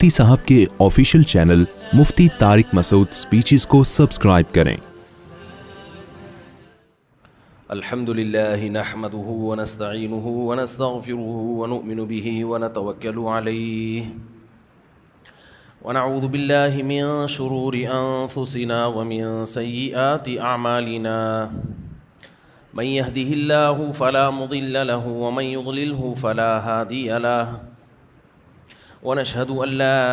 مفتی صاحب کے official channel مفتی طارق مسعود speeches کو سبسکرائب کریں۔ الحمد لله نحمده ونستعينه ونستغفره ونؤمن به ونتوكل عليه ونعوذ بالله من شرور أنفسنا ومن سيئات أعمالنا من يهده الله فلا مضل له ومن يضلله فلا هادي له ونشهد أن لا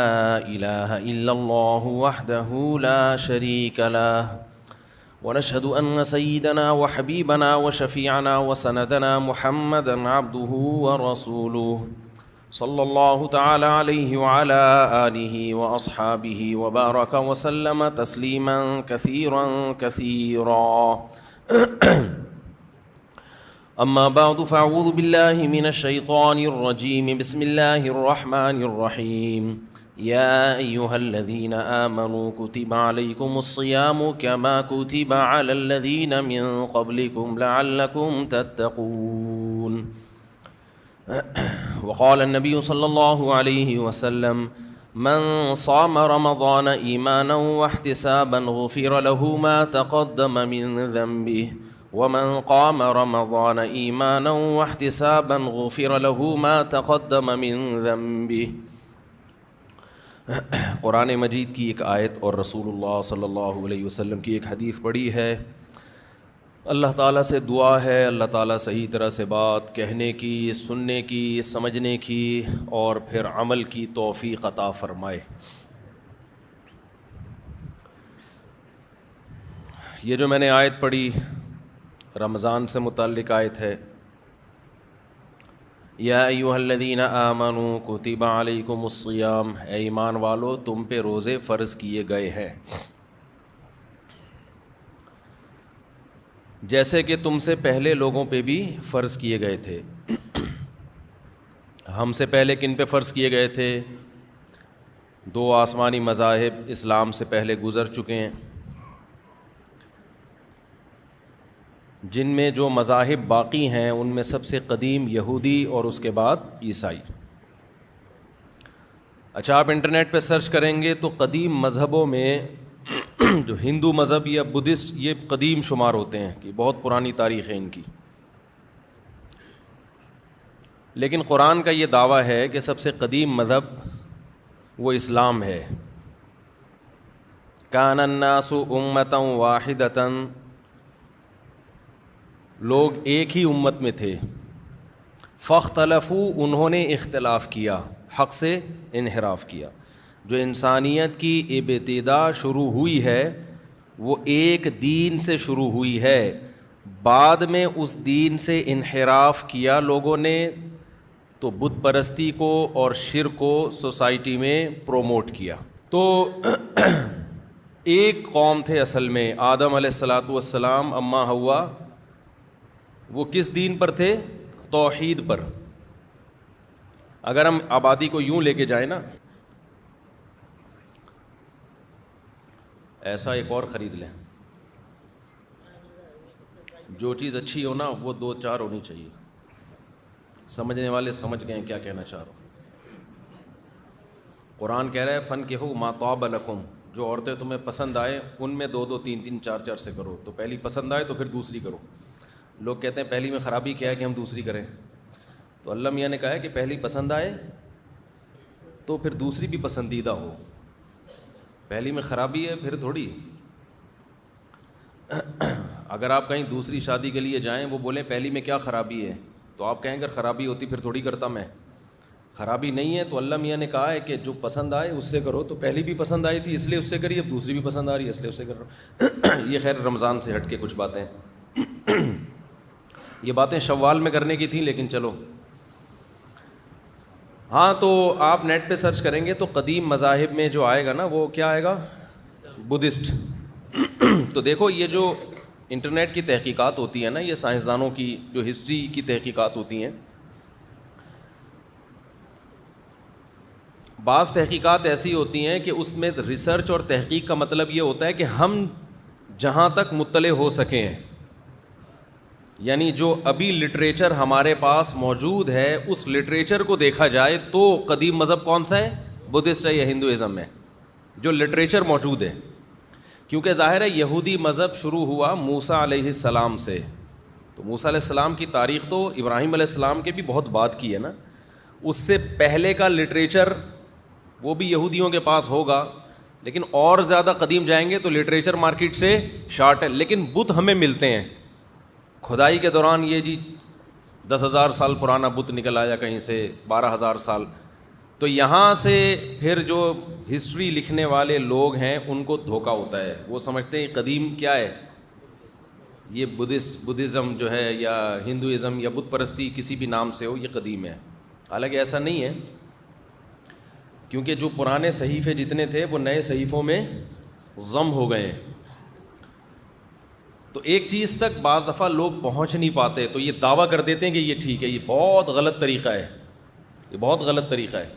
إله إلا الله وحده لا شريك له ونشهد أن سيدنا وحبيبنا وشفيعنا وسندنا محمدا عبده ورسوله صلى الله تعالى عليه وعلى آله وأصحابه وبارك وسلم تسليما كثيرا كثيرا أما بعد فأعوذ بالله من الشيطان الرجيم بسم الله الرحمن الرحيم يا أيها الذين آمنوا كتب عليكم الصيام كما كتب على الذين من قبلكم لعلكم تتقون وقال النبي صلى الله عليه وسلم من صام رمضان إيمانا واحتسابا غفر له ما تقدم من ذنبه ومن قام رمضان إيمانا واحتسابا غفر له ما تقدم من ذنبه۔ قرآن مجید کی ایک آیت اور رسول اللہ صلی اللہ علیہ وسلم کی ایک حدیث پڑھی ہے۔ اللہ تعالیٰ سے دعا ہے اللہ تعالیٰ صحیح طرح سے بات کہنے کی، سننے کی، سمجھنے کی اور پھر عمل کی توفیق عطا فرمائے۔ یہ جو میں نے آیت پڑھی رمضان سے متعلق آیت ہے، یا ایھا الذین آمنوا کتب علیکم الصیام، اے ایمان والو تم پہ روزے فرض کیے گئے ہیں، جیسے کہ تم سے پہلے لوگوں پہ بھی فرض کیے گئے تھے۔ ہم سے پہلے کن پہ فرض کیے گئے تھے؟ دو آسمانی مذاہب اسلام سے پہلے گزر چکے ہیں، جن میں جو مذاہب باقی ہیں ان میں سب سے قدیم یہودی اور اس کے بعد عیسائی۔ اچھا، آپ انٹرنیٹ پہ سرچ کریں گے تو قدیم مذہبوں میں جو ہندو مذہب یا بدھسٹ یہ قدیم شمار ہوتے ہیں کہ بہت پرانی تاریخ ہے ان کی، لیکن قرآن کا یہ دعویٰ ہے کہ سب سے قدیم مذہب وہ اسلام ہے۔ کان الناس امۃ واحدۃ، لوگ ایک ہی امت میں تھے، فاختلفوا، انہوں نے اختلاف کیا، حق سے انحراف کیا۔ جو انسانیت کی ابتدا شروع ہوئی ہے وہ ایک دین سے شروع ہوئی ہے، بعد میں اس دین سے انحراف کیا لوگوں نے تو بت پرستی کو اور شرک کو سوسائٹی میں پروموٹ کیا۔ تو ایک قوم تھے اصل میں، آدم علیہ السلام، اماں حوا، وہ کس دین پر تھے؟ توحید پر۔ اگر ہم آبادی کو یوں لے کے جائیں نا، ایسا ایک اور خرید لیں، جو چیز اچھی ہو نا وہ دو چار ہونی چاہیے، سمجھنے والے سمجھ گئے کیا کہنا چاہ رہا ہوں۔ قرآن کہہ رہا ہے فَانكِحُوا مَا طَابَ لَكُمْ، جو عورتیں تمہیں پسند آئیں ان میں دو دو تین تین چار چار سے کرو، تو پہلی پسند آئے تو پھر دوسری کرو۔ لوگ کہتے ہیں پہلی میں خرابی کیا ہے کہ ہم دوسری کریں، تو اللہ میاں نے کہا ہے کہ پہلی پسند آئے تو پھر دوسری بھی پسندیدہ ہو، پہلی میں خرابی ہے پھر تھوڑی۔ اگر آپ کہیں دوسری شادی کے لیے جائیں وہ بولیں پہلی میں کیا خرابی ہے، تو آپ کہیں اگر خرابی ہوتی پھر تھوڑی کرتا میں، خرابی نہیں ہے تو اللہ میاں نے کہا ہے کہ جو پسند آئے اس سے کرو، تو پہلی بھی پسند آئی تھی اس لیے اس سے کری، اب دوسری بھی پسند آ رہی ہے اس لیے اس سے کر رہا ہوں۔ یہ خیر رمضان سے ہٹ کے کچھ باتیں، یہ باتیں شوال میں کرنے کی تھیں لیکن چلو۔ ہاں تو آپ نیٹ پہ سرچ کریں گے تو قدیم مذاہب میں جو آئے گا نا وہ کیا آئے گا؟ بدھسٹ۔ تو دیکھو یہ جو انٹرنیٹ کی تحقیقات ہوتی ہیں نا، یہ سائنسدانوں کی جو ہسٹری کی تحقیقات ہوتی ہیں، بعض تحقیقات ایسی ہوتی ہیں کہ اس میں ریسرچ اور تحقیق کا مطلب یہ ہوتا ہے کہ ہم جہاں تک مطلع ہو سکیں، یعنی جو ابھی لٹریچر ہمارے پاس موجود ہے اس لٹریچر کو دیکھا جائے تو قدیم مذہب کون سا ہے؟ بدھسٹ ہے یا ہندوازم ہے, جو لٹریچر موجود ہے. کیونکہ ظاہر ہے یہودی مذہب شروع ہوا موسیٰ علیہ السلام سے, تو موسیٰ علیہ السلام کی تاریخ تو ابراہیم علیہ السلام کے بھی بہت بعد کی ہے نا. اس سے پہلے کا لٹریچر وہ بھی یہودیوں کے پاس ہوگا, لیکن اور زیادہ قدیم جائیں گے تو لٹریچر مارکیٹ سے شارٹ ہے. لیکن بت ہمیں ملتے ہیں کھدائی کے دوران, یہ جی 10,000 سال پرانا بت نکل آیا کہیں سے, 12,000 سال. تو یہاں سے پھر جو ہسٹری لکھنے والے لوگ ہیں ان کو دھوکہ ہوتا ہے, وہ سمجھتے ہیں قدیم کیا ہے, یہ بدھزم جو ہے یا ہندوازم یا بت پرستی کسی بھی نام سے ہو یہ قدیم ہے. حالانکہ ایسا نہیں ہے, کیونکہ جو پرانے صحیفے جتنے تھے وہ نئے صحیفوں میں ضم ہو گئے ہیں. تو ایک چیز تک بعض دفعہ لوگ پہنچ نہیں پاتے, تو یہ دعویٰ کر دیتے ہیں کہ یہ ٹھیک ہے. یہ بہت غلط طریقہ ہے, یہ بہت غلط طریقہ ہے.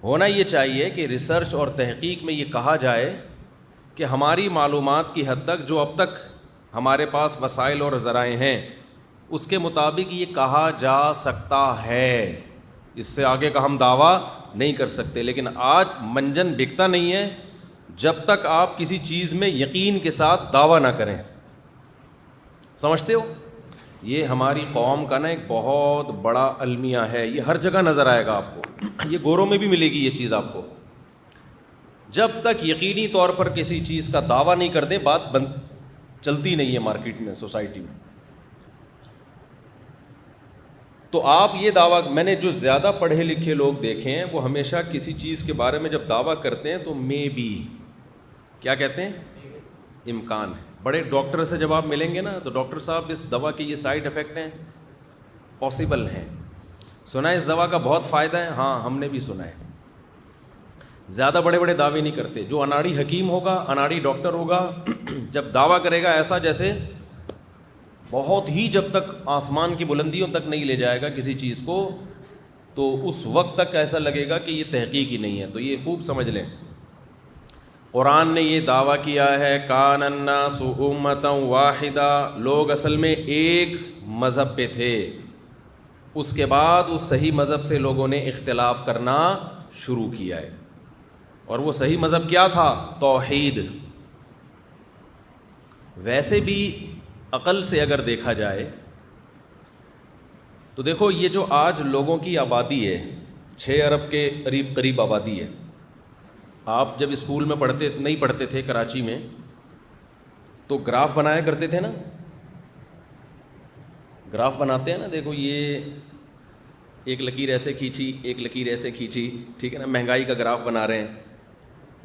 ہونا یہ چاہیے کہ ریسرچ اور تحقیق میں یہ کہا جائے کہ ہماری معلومات کی حد تک جو اب تک ہمارے پاس وسائل اور ذرائع ہیں اس کے مطابق یہ کہا جا سکتا ہے. اس سے آگے کا ہم دعویٰ نہیں کر سکتے. لیکن آج منجن بکتا نہیں ہے جب تک آپ کسی چیز میں یقین کے ساتھ دعویٰ نہ کریں. سمجھتے ہو, یہ ہماری قوم کا نا ایک بہت بڑا المیہ ہے. یہ ہر جگہ نظر آئے گا آپ کو, یہ گوروں میں بھی ملے گی یہ چیز آپ کو. جب تک یقینی طور پر کسی چیز کا دعویٰ نہیں کر دیں بات چلتی نہیں ہے مارکیٹ میں, سوسائٹی میں. تو آپ یہ دعویٰ, میں نے جو زیادہ پڑھے لکھے لوگ دیکھے ہیں وہ ہمیشہ کسی چیز کے بارے میں جب دعویٰ کرتے ہیں تو مے بی, کیا کہتے ہیں, امکان ہے. بڑے ڈاکٹر سے جب آپ ملیں گے نا تو ڈاکٹر صاحب اس دوا کے یہ سائیڈ افیکٹ ہیں, پاسبل ہیں. سنا ہے اس دوا کا بہت فائدہ ہے, ہاں ہم نے بھی سنا ہے. زیادہ بڑے بڑے دعوے نہیں کرتے. جو اناڑی حکیم ہوگا, اناڑی ڈاکٹر ہوگا, جب دعویٰ کرے گا ایسا جیسے بہت ہی, جب تک آسمان کی بلندیوں تک نہیں لے جائے گا کسی چیز کو, تو اس وقت تک ایسا لگے گا کہ یہ تحقیق ہی نہیں ہے. تو یہ خوب سمجھ لیں, قرآن نے یہ دعویٰ کیا ہے کان الناس امۃ واحدہ, لوگ اصل میں ایک مذہب پہ تھے, اس کے بعد اس صحیح مذہب سے لوگوں نے اختلاف کرنا شروع کیا ہے. اور وہ صحیح مذہب کیا تھا؟ توحید. ویسے بھی عقل سے اگر دیکھا جائے تو دیکھو یہ جو آج لوگوں کی آبادی ہے 6 ارب کے قریب آبادی ہے. آپ جب اسکول میں نہیں پڑھتے تھے کراچی میں تو گراف بنایا کرتے تھے نا, گراف بناتے ہیں نا, دیکھو یہ ایک لکیر ایسے کھینچی, ایک لکیر ایسے کھینچی, ٹھیک ہے نا, مہنگائی کا گراف بنا رہے ہیں.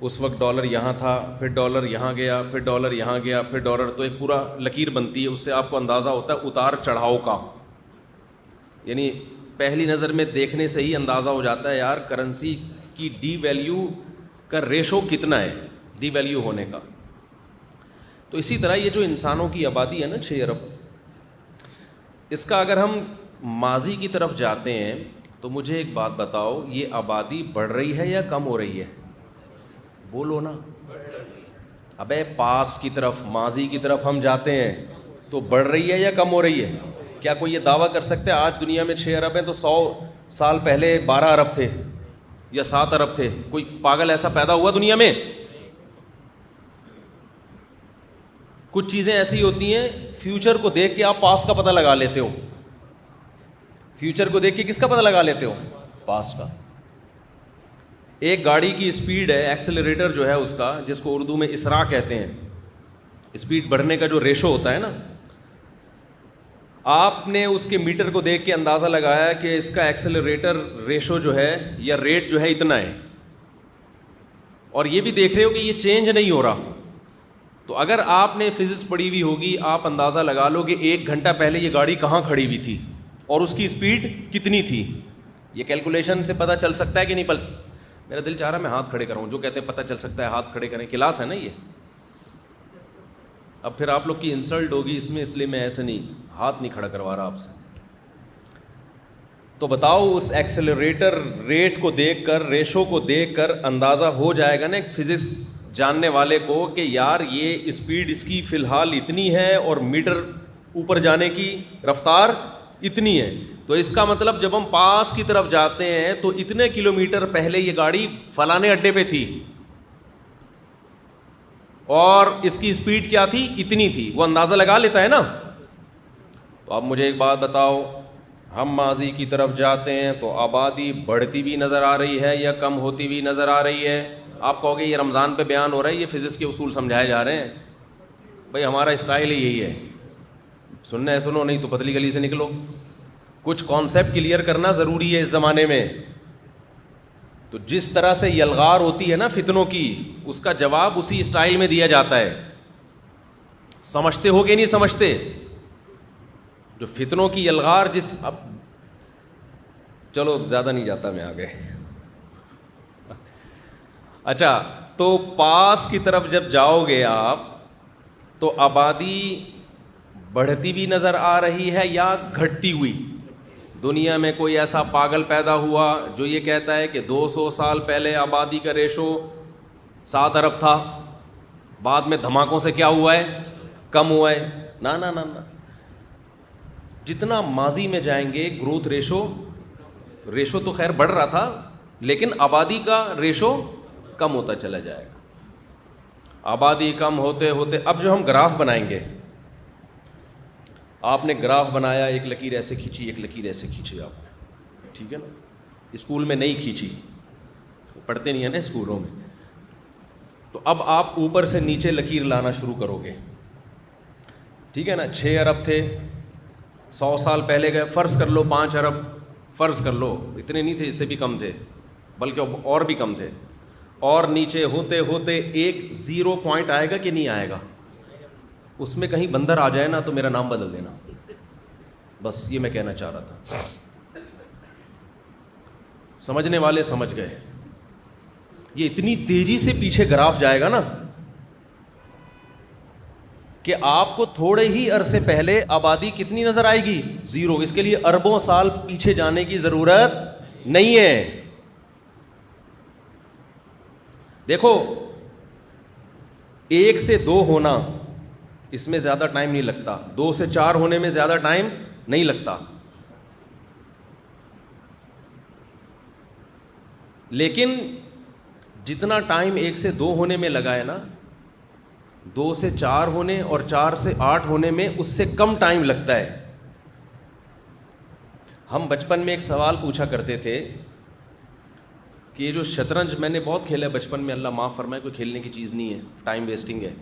اس وقت ڈالر یہاں تھا, پھر ڈالر یہاں گیا, پھر ڈالر یہاں گیا, پھر ڈالر, تو ایک پورا لکیر بنتی ہے. اس سے آپ کو اندازہ ہوتا ہے اتار چڑھاؤ کا, یعنی پہلی نظر میں دیکھنے سے ہی اندازہ ہو جاتا ہے یار کرنسی کی ڈی ویلیو کا ریشو کتنا ہے, ڈی ویلیو ہونے کا. تو اسی طرح یہ جو انسانوں کی آبادی ہے نا 6 ارب, اس کا اگر ہم ماضی کی طرف جاتے ہیں تو مجھے ایک بات بتاؤ, یہ آبادی بڑھ رہی ہے یا کم ہو رہی ہے؟ بولو نا. ابے پاسٹ کی طرف, ماضی کی طرف ہم جاتے ہیں تو بڑھ رہی ہے یا کم ہو رہی ہے؟ کیا کوئی یہ دعویٰ کر سکتا ہے آج دنیا میں 6 ارب ہیں تو 100 سال پہلے 12 ارب تھے یا 7 ارب تھے؟ کوئی پاگل ایسا پیدا ہوا دنیا میں؟ کچھ چیزیں ایسی ہوتی ہیں فیوچر کو دیکھ کے آپ پاسٹ کا پتہ لگا لیتے ہو. فیوچر کو دیکھ کے کس کا پتہ لگا لیتے ہو؟ پاسٹ کا. ایک گاڑی کی اسپیڈ ہے, ایکسلریٹر جو ہے اس کا, جس کو اردو میں اسراء کہتے ہیں, اسپیڈ بڑھنے کا جو ریشو ہوتا ہے نا, آپ نے اس کے میٹر کو دیکھ کے اندازہ لگایا کہ اس کا ایکسلریٹر ریشو جو ہے یا ریٹ جو ہے اتنا ہے, اور یہ بھی دیکھ رہے ہو کہ یہ چینج نہیں ہو رہا. تو اگر آپ نے فزکس پڑھی ہوئی ہوگی, آپ اندازہ لگا لو کہ 1 گھنٹہ پہلے یہ گاڑی کہاں کھڑی ہوئی تھی اور اس کی اسپیڈ کتنی تھی. یہ کیلکولیشن سے پتہ چل سکتا ہے کہ نہیں؟ میرا دل چاہ رہا ہے میں ہاتھ کھڑے کروں, جو کہتے ہیں پتہ چل سکتا ہے ہاتھ کھڑے کریں. کلاس ہے نا یہ, اب پھر آپ لوگ کی انسلٹ ہوگی اس میں, اس لیے میں ایسے نہیں ہاتھ نہیں کھڑا کروا رہا آپ سے. تو بتاؤ اس ایکسلریٹر ریٹ کو دیکھ کر, ریشو کو دیکھ کر اندازہ ہو جائے گا نا ایک فزکس جاننے والے کو کہ یار یہ اسپیڈ اس کی فی الحال اتنی ہے اور میٹر اوپر جانے کی رفتار اتنی ہے. تو اس کا مطلب جب ہم پاس کی طرف جاتے ہیں تو اتنے کلومیٹر پہلے یہ گاڑی فلانے اڈے پہ تھی اور اس کی اسپیڈ کیا تھی, اتنی تھی. وہ اندازہ لگا لیتا ہے نا. تو اب مجھے ایک بات بتاؤ, ہم ماضی کی طرف جاتے ہیں تو آبادی بڑھتی ہوئی نظر آ رہی ہے یا کم ہوتی ہوئی نظر آ رہی ہے؟ آپ کہو گے یہ رمضان پہ بیان ہو رہا ہے, یہ فزکس کے اصول سمجھائے جا رہے ہیں. بھائی ہمارا اسٹائل ہی یہی ہے, سننا ہے سنو, نہیں تو پتلی گلی سے نکلو. کچھ کانسیپٹ کلیئر کرنا ضروری ہے اس زمانے میں. تو جس طرح سے یلغار ہوتی ہے نا فتنوں کی, اس کا جواب اسی اسٹائل میں دیا جاتا ہے. سمجھتے ہو کہ نہیں سمجھتے؟ جو فتنوں کی یلغار جس, اب چلو زیادہ نہیں جاتا میں آگے. اچھا, تو پاس کی طرف جب جاؤ گے آپ تو آبادی بڑھتی بھی نظر آ رہی ہے یا گھٹتی ہوئی؟ دنیا میں کوئی ایسا پاگل پیدا ہوا جو یہ کہتا ہے کہ 200 سال پہلے آبادی کا ریشو 7 ارب تھا, بعد میں دھماکوں سے کیا ہوا ہے, کم ہوا ہے؟ نا نا نا نا. جتنا ماضی میں جائیں گے گروتھ ریشو تو خیر بڑھ رہا تھا, لیکن آبادی کا ریشو کم ہوتا چلا جائے گا. آبادی کم ہوتے ہوتے, اب جو ہم گراف بنائیں گے, آپ نے گراف بنایا, ایک لکیر ایسے کھینچی, ایک لکیر ایسے کھینچی آپ نے, ٹھیک ہے نا. اسکول میں نہیں کھینچی, پڑھتے نہیں ہیں نا اسکولوں میں. تو اب آپ اوپر سے نیچے لکیر لانا شروع کرو گے, ٹھیک ہے نا. 6 ارب تھے 100 سال پہلے گئے, فرض کر لو 5 ارب, فرض کر لو, اتنے نہیں تھے, اس سے بھی کم تھے, بلکہ اور بھی کم تھے. اور نیچے ہوتے ہوتے ایک 0 پوائنٹ آئے گا کہ نہیں آئے گا؟ اس میں کہیں بندر آ جائے نا تو میرا نام بدل دینا. بس یہ میں کہنا چاہ رہا تھا. سمجھنے والے سمجھ گئے. یہ اتنی تیزی سے پیچھے گراف جائے گا نا کہ آپ کو تھوڑے ہی عرصے پہلے آبادی کتنی نظر آئے گی؟ 0. اس کے لیے اربوں سال پیچھے جانے کی ضرورت نہیں ہے. دیکھو, 1 سے 2 ہونا اس میں زیادہ ٹائم نہیں لگتا, 2 سے 4 ہونے میں زیادہ ٹائم نہیں لگتا. لیکن جتنا ٹائم 1 سے 2 ہونے میں لگا ہے نا, 2 سے 4 ہونے اور 4 سے 8 ہونے میں اس سے کم ٹائم لگتا ہے. ہم بچپن میں ایک سوال پوچھا کرتے تھے کہ یہ جو شطرنج, میں نے بہت کھیلا ہے بچپن میں, اللہ معاف فرمائے, کوئی کھیلنے کی چیز نہیں ہے, ٹائم ویسٹنگ ہے.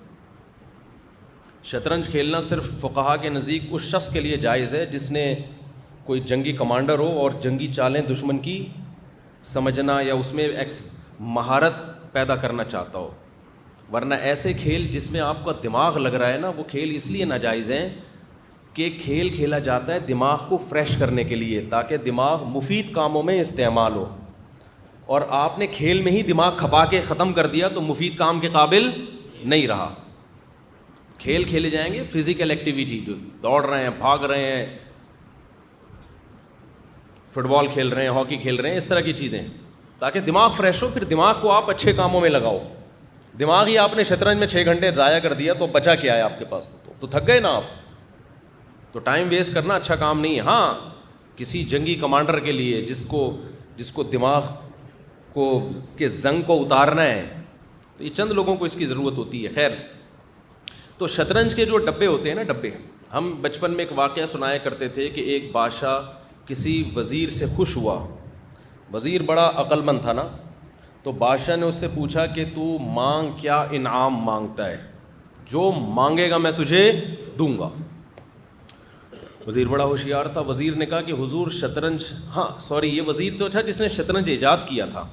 شطرنج کھیلنا صرف فقہا کے نزدیک اس شخص کے لیے جائز ہے جس نے کوئی جنگی کمانڈر ہو اور جنگی چالیں دشمن کی سمجھنا یا اس میں مہارت پیدا کرنا چاہتا ہو. ورنہ ایسے کھیل جس میں آپ کا دماغ لگ رہا ہے نا, وہ کھیل اس لیے ناجائز ہیں کہ کھیل کھیلا جاتا ہے دماغ کو فریش کرنے کے لیے, تاکہ دماغ مفید کاموں میں استعمال ہو. اور آپ نے کھیل میں ہی دماغ کھپا کے ختم کر دیا تو مفید کام کے قابل نہیں رہا. کھیل کھیلے جائیں گے فزیکل ایکٹیویٹی, جو دوڑ رہے ہیں, بھاگ رہے ہیں, فٹ بال کھیل رہے ہیں, ہاکی کھیل رہے ہیں, اس طرح کی چیزیں, تاکہ دماغ فریش ہو. پھر دماغ کو آپ اچھے کاموں میں لگاؤ. دماغ ہی آپ نے شطرنج میں 6 گھنٹے ضائع کر دیا تو بچا کیا ہے آپ کے پاس؟ تو تھک گئے نا آپ. تو ٹائم ویسٹ کرنا اچھا کام نہیں ہے. ہاں, کسی جنگی کمانڈر کے لیے جس کو دماغ کو کے زنگ کو اتارنا ہے, تو یہ چند لوگوں کو اس کی ضرورت ہوتی ہے. خیر, تو شطرنج کے جو ڈبے ہوتے ہیں نا, ڈبے, ہم بچپن میں ایک واقعہ سنایا کرتے تھے کہ ایک بادشاہ کسی وزیر سے خوش ہوا. وزیر بڑا عقل مند تھا نا, تو بادشاہ نے اس سے پوچھا کہ تو مانگ, کیا انعام مانگتا ہے؟ جو مانگے گا میں تجھے دوں گا. وزیر بڑا ہوشیار تھا. وزیر نے کہا کہ حضور شطرنج, یہ وزیر تو تھا جس نے شطرنج ایجاد کیا تھا.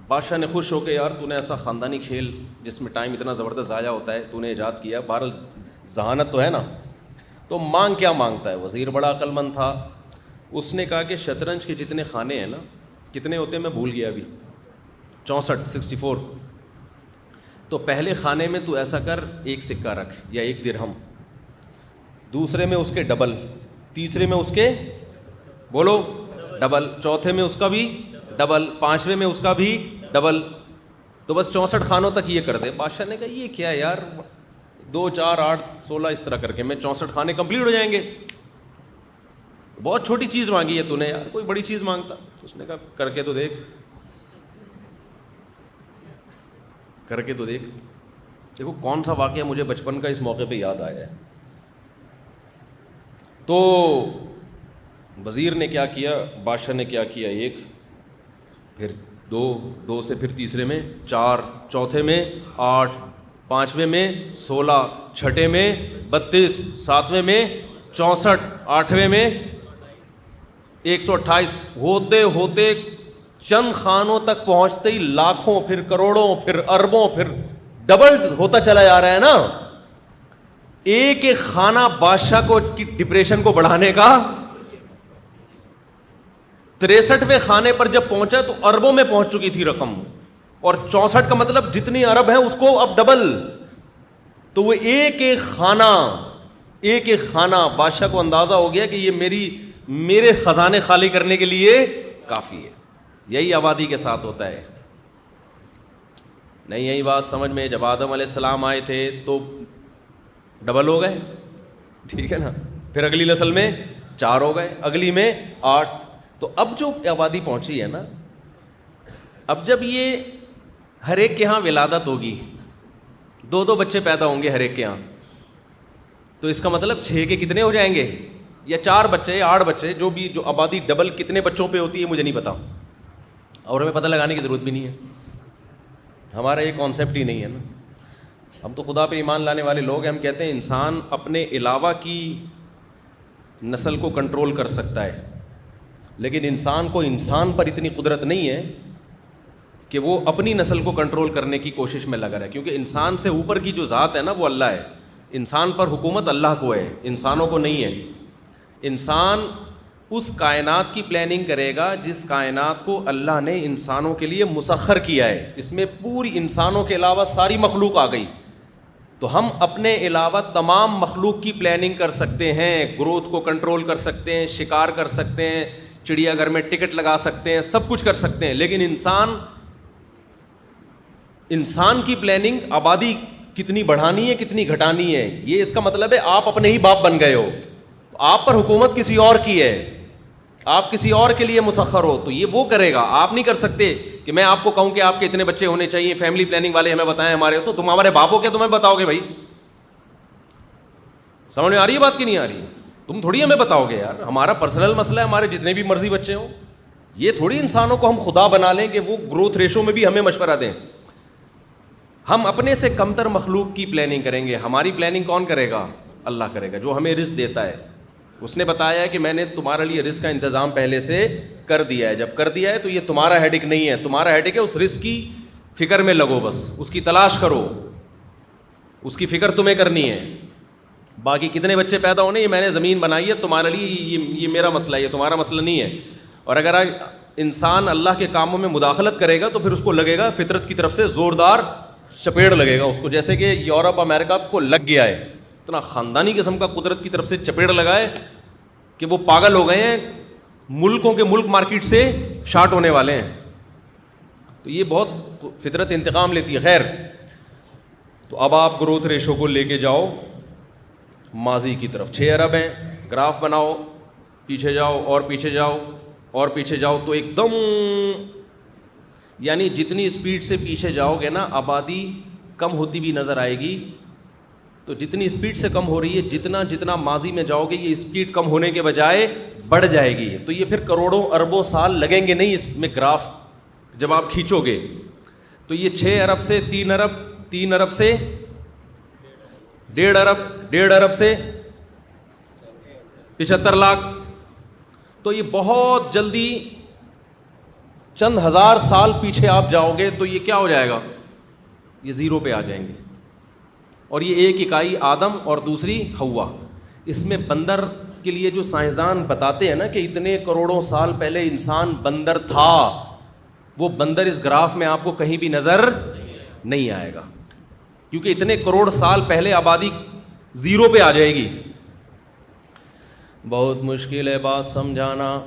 بادشاہ نے خوش ہو کے, یار تو نے ایسا خاندانی کھیل جس میں ٹائم اتنا زبردست ضائع ہوتا ہے تو نے ایجاد کیا, بہرحال ذہانت تو ہے نا, تو مانگ کیا مانگتا ہے؟ وزیر بڑا عقل مند تھا. اس نے کہا کہ شطرنج کے جتنے خانے ہیں نا, کتنے ہوتے ہیں میں بھول گیا ابھی, 64. تو پہلے خانے میں تو ایسا کر, 1 سکہ رکھ یا 1 درہم, دوسرے میں اس کے ڈبل, تیسرے میں اس کے بولو ڈبل, چوتھے میں اس کا بھی ڈبل, 5ویں میں اس کا بھی ڈبل. تو بس 64 خانوں تک یہ کر دے. بادشاہ نے کہا یہ کیا یار, 2 4 8 16 اس طرح کر کے میں 64 خانے کمپلیٹ ہو جائیں گے. بہت چھوٹی چیز مانگی ہے تو نے یار, کوئی بڑی چیز مانگتا. اس نے کہا کر کے تو دیکھ, کر کے تو دیکھ. دیکھو کون سا واقعہ مجھے بچپن کا اس موقع پہ یاد آیا ہے. تو وزیر نے کیا کیا, بادشاہ نے کیا کیا, ایک, پھر دو, دو سے پھر تیسرے میں 4, چوتھے میں 8, پانچویں میں 16, چھٹے میں 32, ساتویں میں 64, آٹھویں میں 128, ہوتے ہوتے چند خانوں تک پہنچتے ہی لاکھوں, پھر کروڑوں, پھر اربوں, پھر ڈبل ہوتا چلا جا رہا ہے نا. ایک ایک خانہ بادشاہ کو کی ڈپریشن کو بڑھانے کا. 63ویں خانے پر جب پہنچا تو اربوں میں پہنچ چکی تھی رقم, اور 64 کا مطلب جتنی ارب ہے اس کو اب ڈبل. تو وہ ایک ایک خانہ بادشاہ کو اندازہ ہو گیا کہ یہ میرے خزانے خالی کرنے کے لیے کافی ہے. یہی آبادی کے ساتھ ہوتا ہے. نہیں یہی بات سمجھ میں, جب آدم علیہ السلام آئے تھے تو ڈبل ہو گئے, ٹھیک ہے نا, پھر اگلی نسل میں 4 ہو گئے, اگلی میں 8. تو اب جو آبادی پہنچی ہے نا, اب جب یہ ہر ایک کے ہاں ولادت ہوگی, 2 بچے پیدا ہوں گے ہر ایک کے ہاں, تو اس کا مطلب 6 کے کتنے ہو جائیں گے, یا 4 بچے, 8 بچے, جو آبادی ڈبل کتنے بچوں پہ ہوتی ہے مجھے نہیں پتا, اور ہمیں پتہ لگانے کی ضرورت بھی نہیں ہے. ہمارا یہ کانسیپٹ ہی نہیں ہے نا. ہم تو خدا پہ ایمان لانے والے لوگ ہیں. ہم کہتے ہیں انسان اپنے علاوہ کی نسل کو کنٹرول کر سکتا ہے, لیکن انسان کو انسان پر اتنی قدرت نہیں ہے کہ وہ اپنی نسل کو کنٹرول کرنے کی کوشش میں لگا رہے, کیونکہ انسان سے اوپر کی جو ذات ہے نا وہ اللہ ہے. انسان پر حکومت اللہ کو ہے, انسانوں کو نہیں ہے. انسان اس کائنات کی پلاننگ کرے گا جس کائنات کو اللہ نے انسانوں کے لیے مسخر کیا ہے. اس میں پوری انسانوں کے علاوہ ساری مخلوق آ گئی. تو ہم اپنے علاوہ تمام مخلوق کی پلاننگ کر سکتے ہیں, گروتھ کو کنٹرول کر سکتے ہیں, شکار کر سکتے ہیں, چڑیا گھر میں ٹکٹ لگا سکتے ہیں, سب کچھ کر سکتے ہیں. لیکن انسان کی پلاننگ آبادی کتنی بڑھانی ہے کتنی گھٹانی ہے, یہ اس کا مطلب ہے آپ اپنے ہی باپ بن گئے ہو. آپ پر حکومت کسی اور کی ہے, آپ کسی اور کے لیے مسخر ہو, تو یہ وہ کرے گا. آپ نہیں کر سکتے کہ میں آپ کو کہوں کہ آپ کے اتنے بچے ہونے چاہیے, فیملی پلاننگ والے ہمیں بتائیں ہمارے, تو تم ہمارے باپ ہو کیا تمہیں بتاؤ گے بھائی؟ سمجھ میں آ رہی ہے بات کی نہیں آ رہی؟ تم تھوڑی ہمیں بتاؤ گے یار, ہمارا پرسنل مسئلہ ہے, ہمارے جتنے بھی مرضی بچے ہوں. یہ تھوڑی انسانوں کو ہم خدا بنا لیں کہ وہ گروتھ ریشو میں بھی ہمیں مشورہ دیں. ہم اپنے سے کمتر مخلوق کی پلاننگ کریں گے. ہماری پلاننگ کون کرے گا؟ اللہ کرے گا, جو ہمیں رزق دیتا ہے. اس نے بتایا ہے کہ میں نے تمہارے لیے رزق کا انتظام پہلے سے کر دیا ہے. جب کر دیا ہے تو یہ تمہارا ہیڈک نہیں ہے, تمہارا ہیڈک ہے اس رزق کی فکر میں لگو, بس اس کی تلاش کرو, اس کی فکر تمہیں کرنی ہے. باقی کتنے بچے پیدا ہونے یہ میں نے زمین بنائی ہے تمہارے لیے, یہ میرا مسئلہ ہے, یہ تمہارا مسئلہ نہیں ہے. اور اگر انسان اللہ کے کاموں میں مداخلت کرے گا تو پھر اس کو لگے گا فطرت کی طرف سے زوردار چپیڑ لگے گا اس کو, جیسے کہ یورپ امریکہ کو لگ گیا ہے, اتنا خاندانی قسم کا قدرت کی طرف سے چپیڑ لگائے کہ وہ پاگل ہو گئے ہیں, ملکوں کے ملک مارکیٹ سے شارٹ ہونے والے ہیں. تو یہ بہت فطرت انتقام لیتی ہے. خیر, تو اب آپ گروتھ ریشو کو لے کے جاؤ ماضی کی طرف. 6 ارب ہیں, گراف بناؤ, پیچھے جاؤ اور پیچھے جاؤ اور پیچھے جاؤ, تو ایک دم یعنی جتنی اسپیڈ سے پیچھے جاؤ گے نا آبادی کم ہوتی بھی نظر آئے گی. تو جتنی اسپیڈ سے کم ہو رہی ہے, جتنا ماضی میں جاؤ گے یہ اسپیڈ کم ہونے کے بجائے بڑھ جائے گی. تو یہ پھر کروڑوں اربوں سال لگیں گے نہیں اس میں گراف جب آپ کھینچو گے. تو یہ 6 ارب سے 3 ارب, 3 ارب سے 1.5 ارب, 1.5 ارب سے 75 لاکھ. تو یہ بہت جلدی چند ہزار سال پیچھے آپ جاؤ گے تو یہ کیا ہو جائے گا, یہ زیرو پہ آ جائیں گے. اور یہ ایک اکائی آدم اور دوسری ہوا. اس میں بندر کے لیے جو سائنسدان بتاتے ہیں نا کہ اتنے کروڑوں سال پہلے انسان بندر تھا, وہ بندر اس گراف میں آپ کو کہیں بھی نظر نہیں آئے گا, کیونکہ اتنے کروڑ سال پہلے آبادی زیرو پہ آ جائے گی. بہت مشکل ہے بات سمجھانا.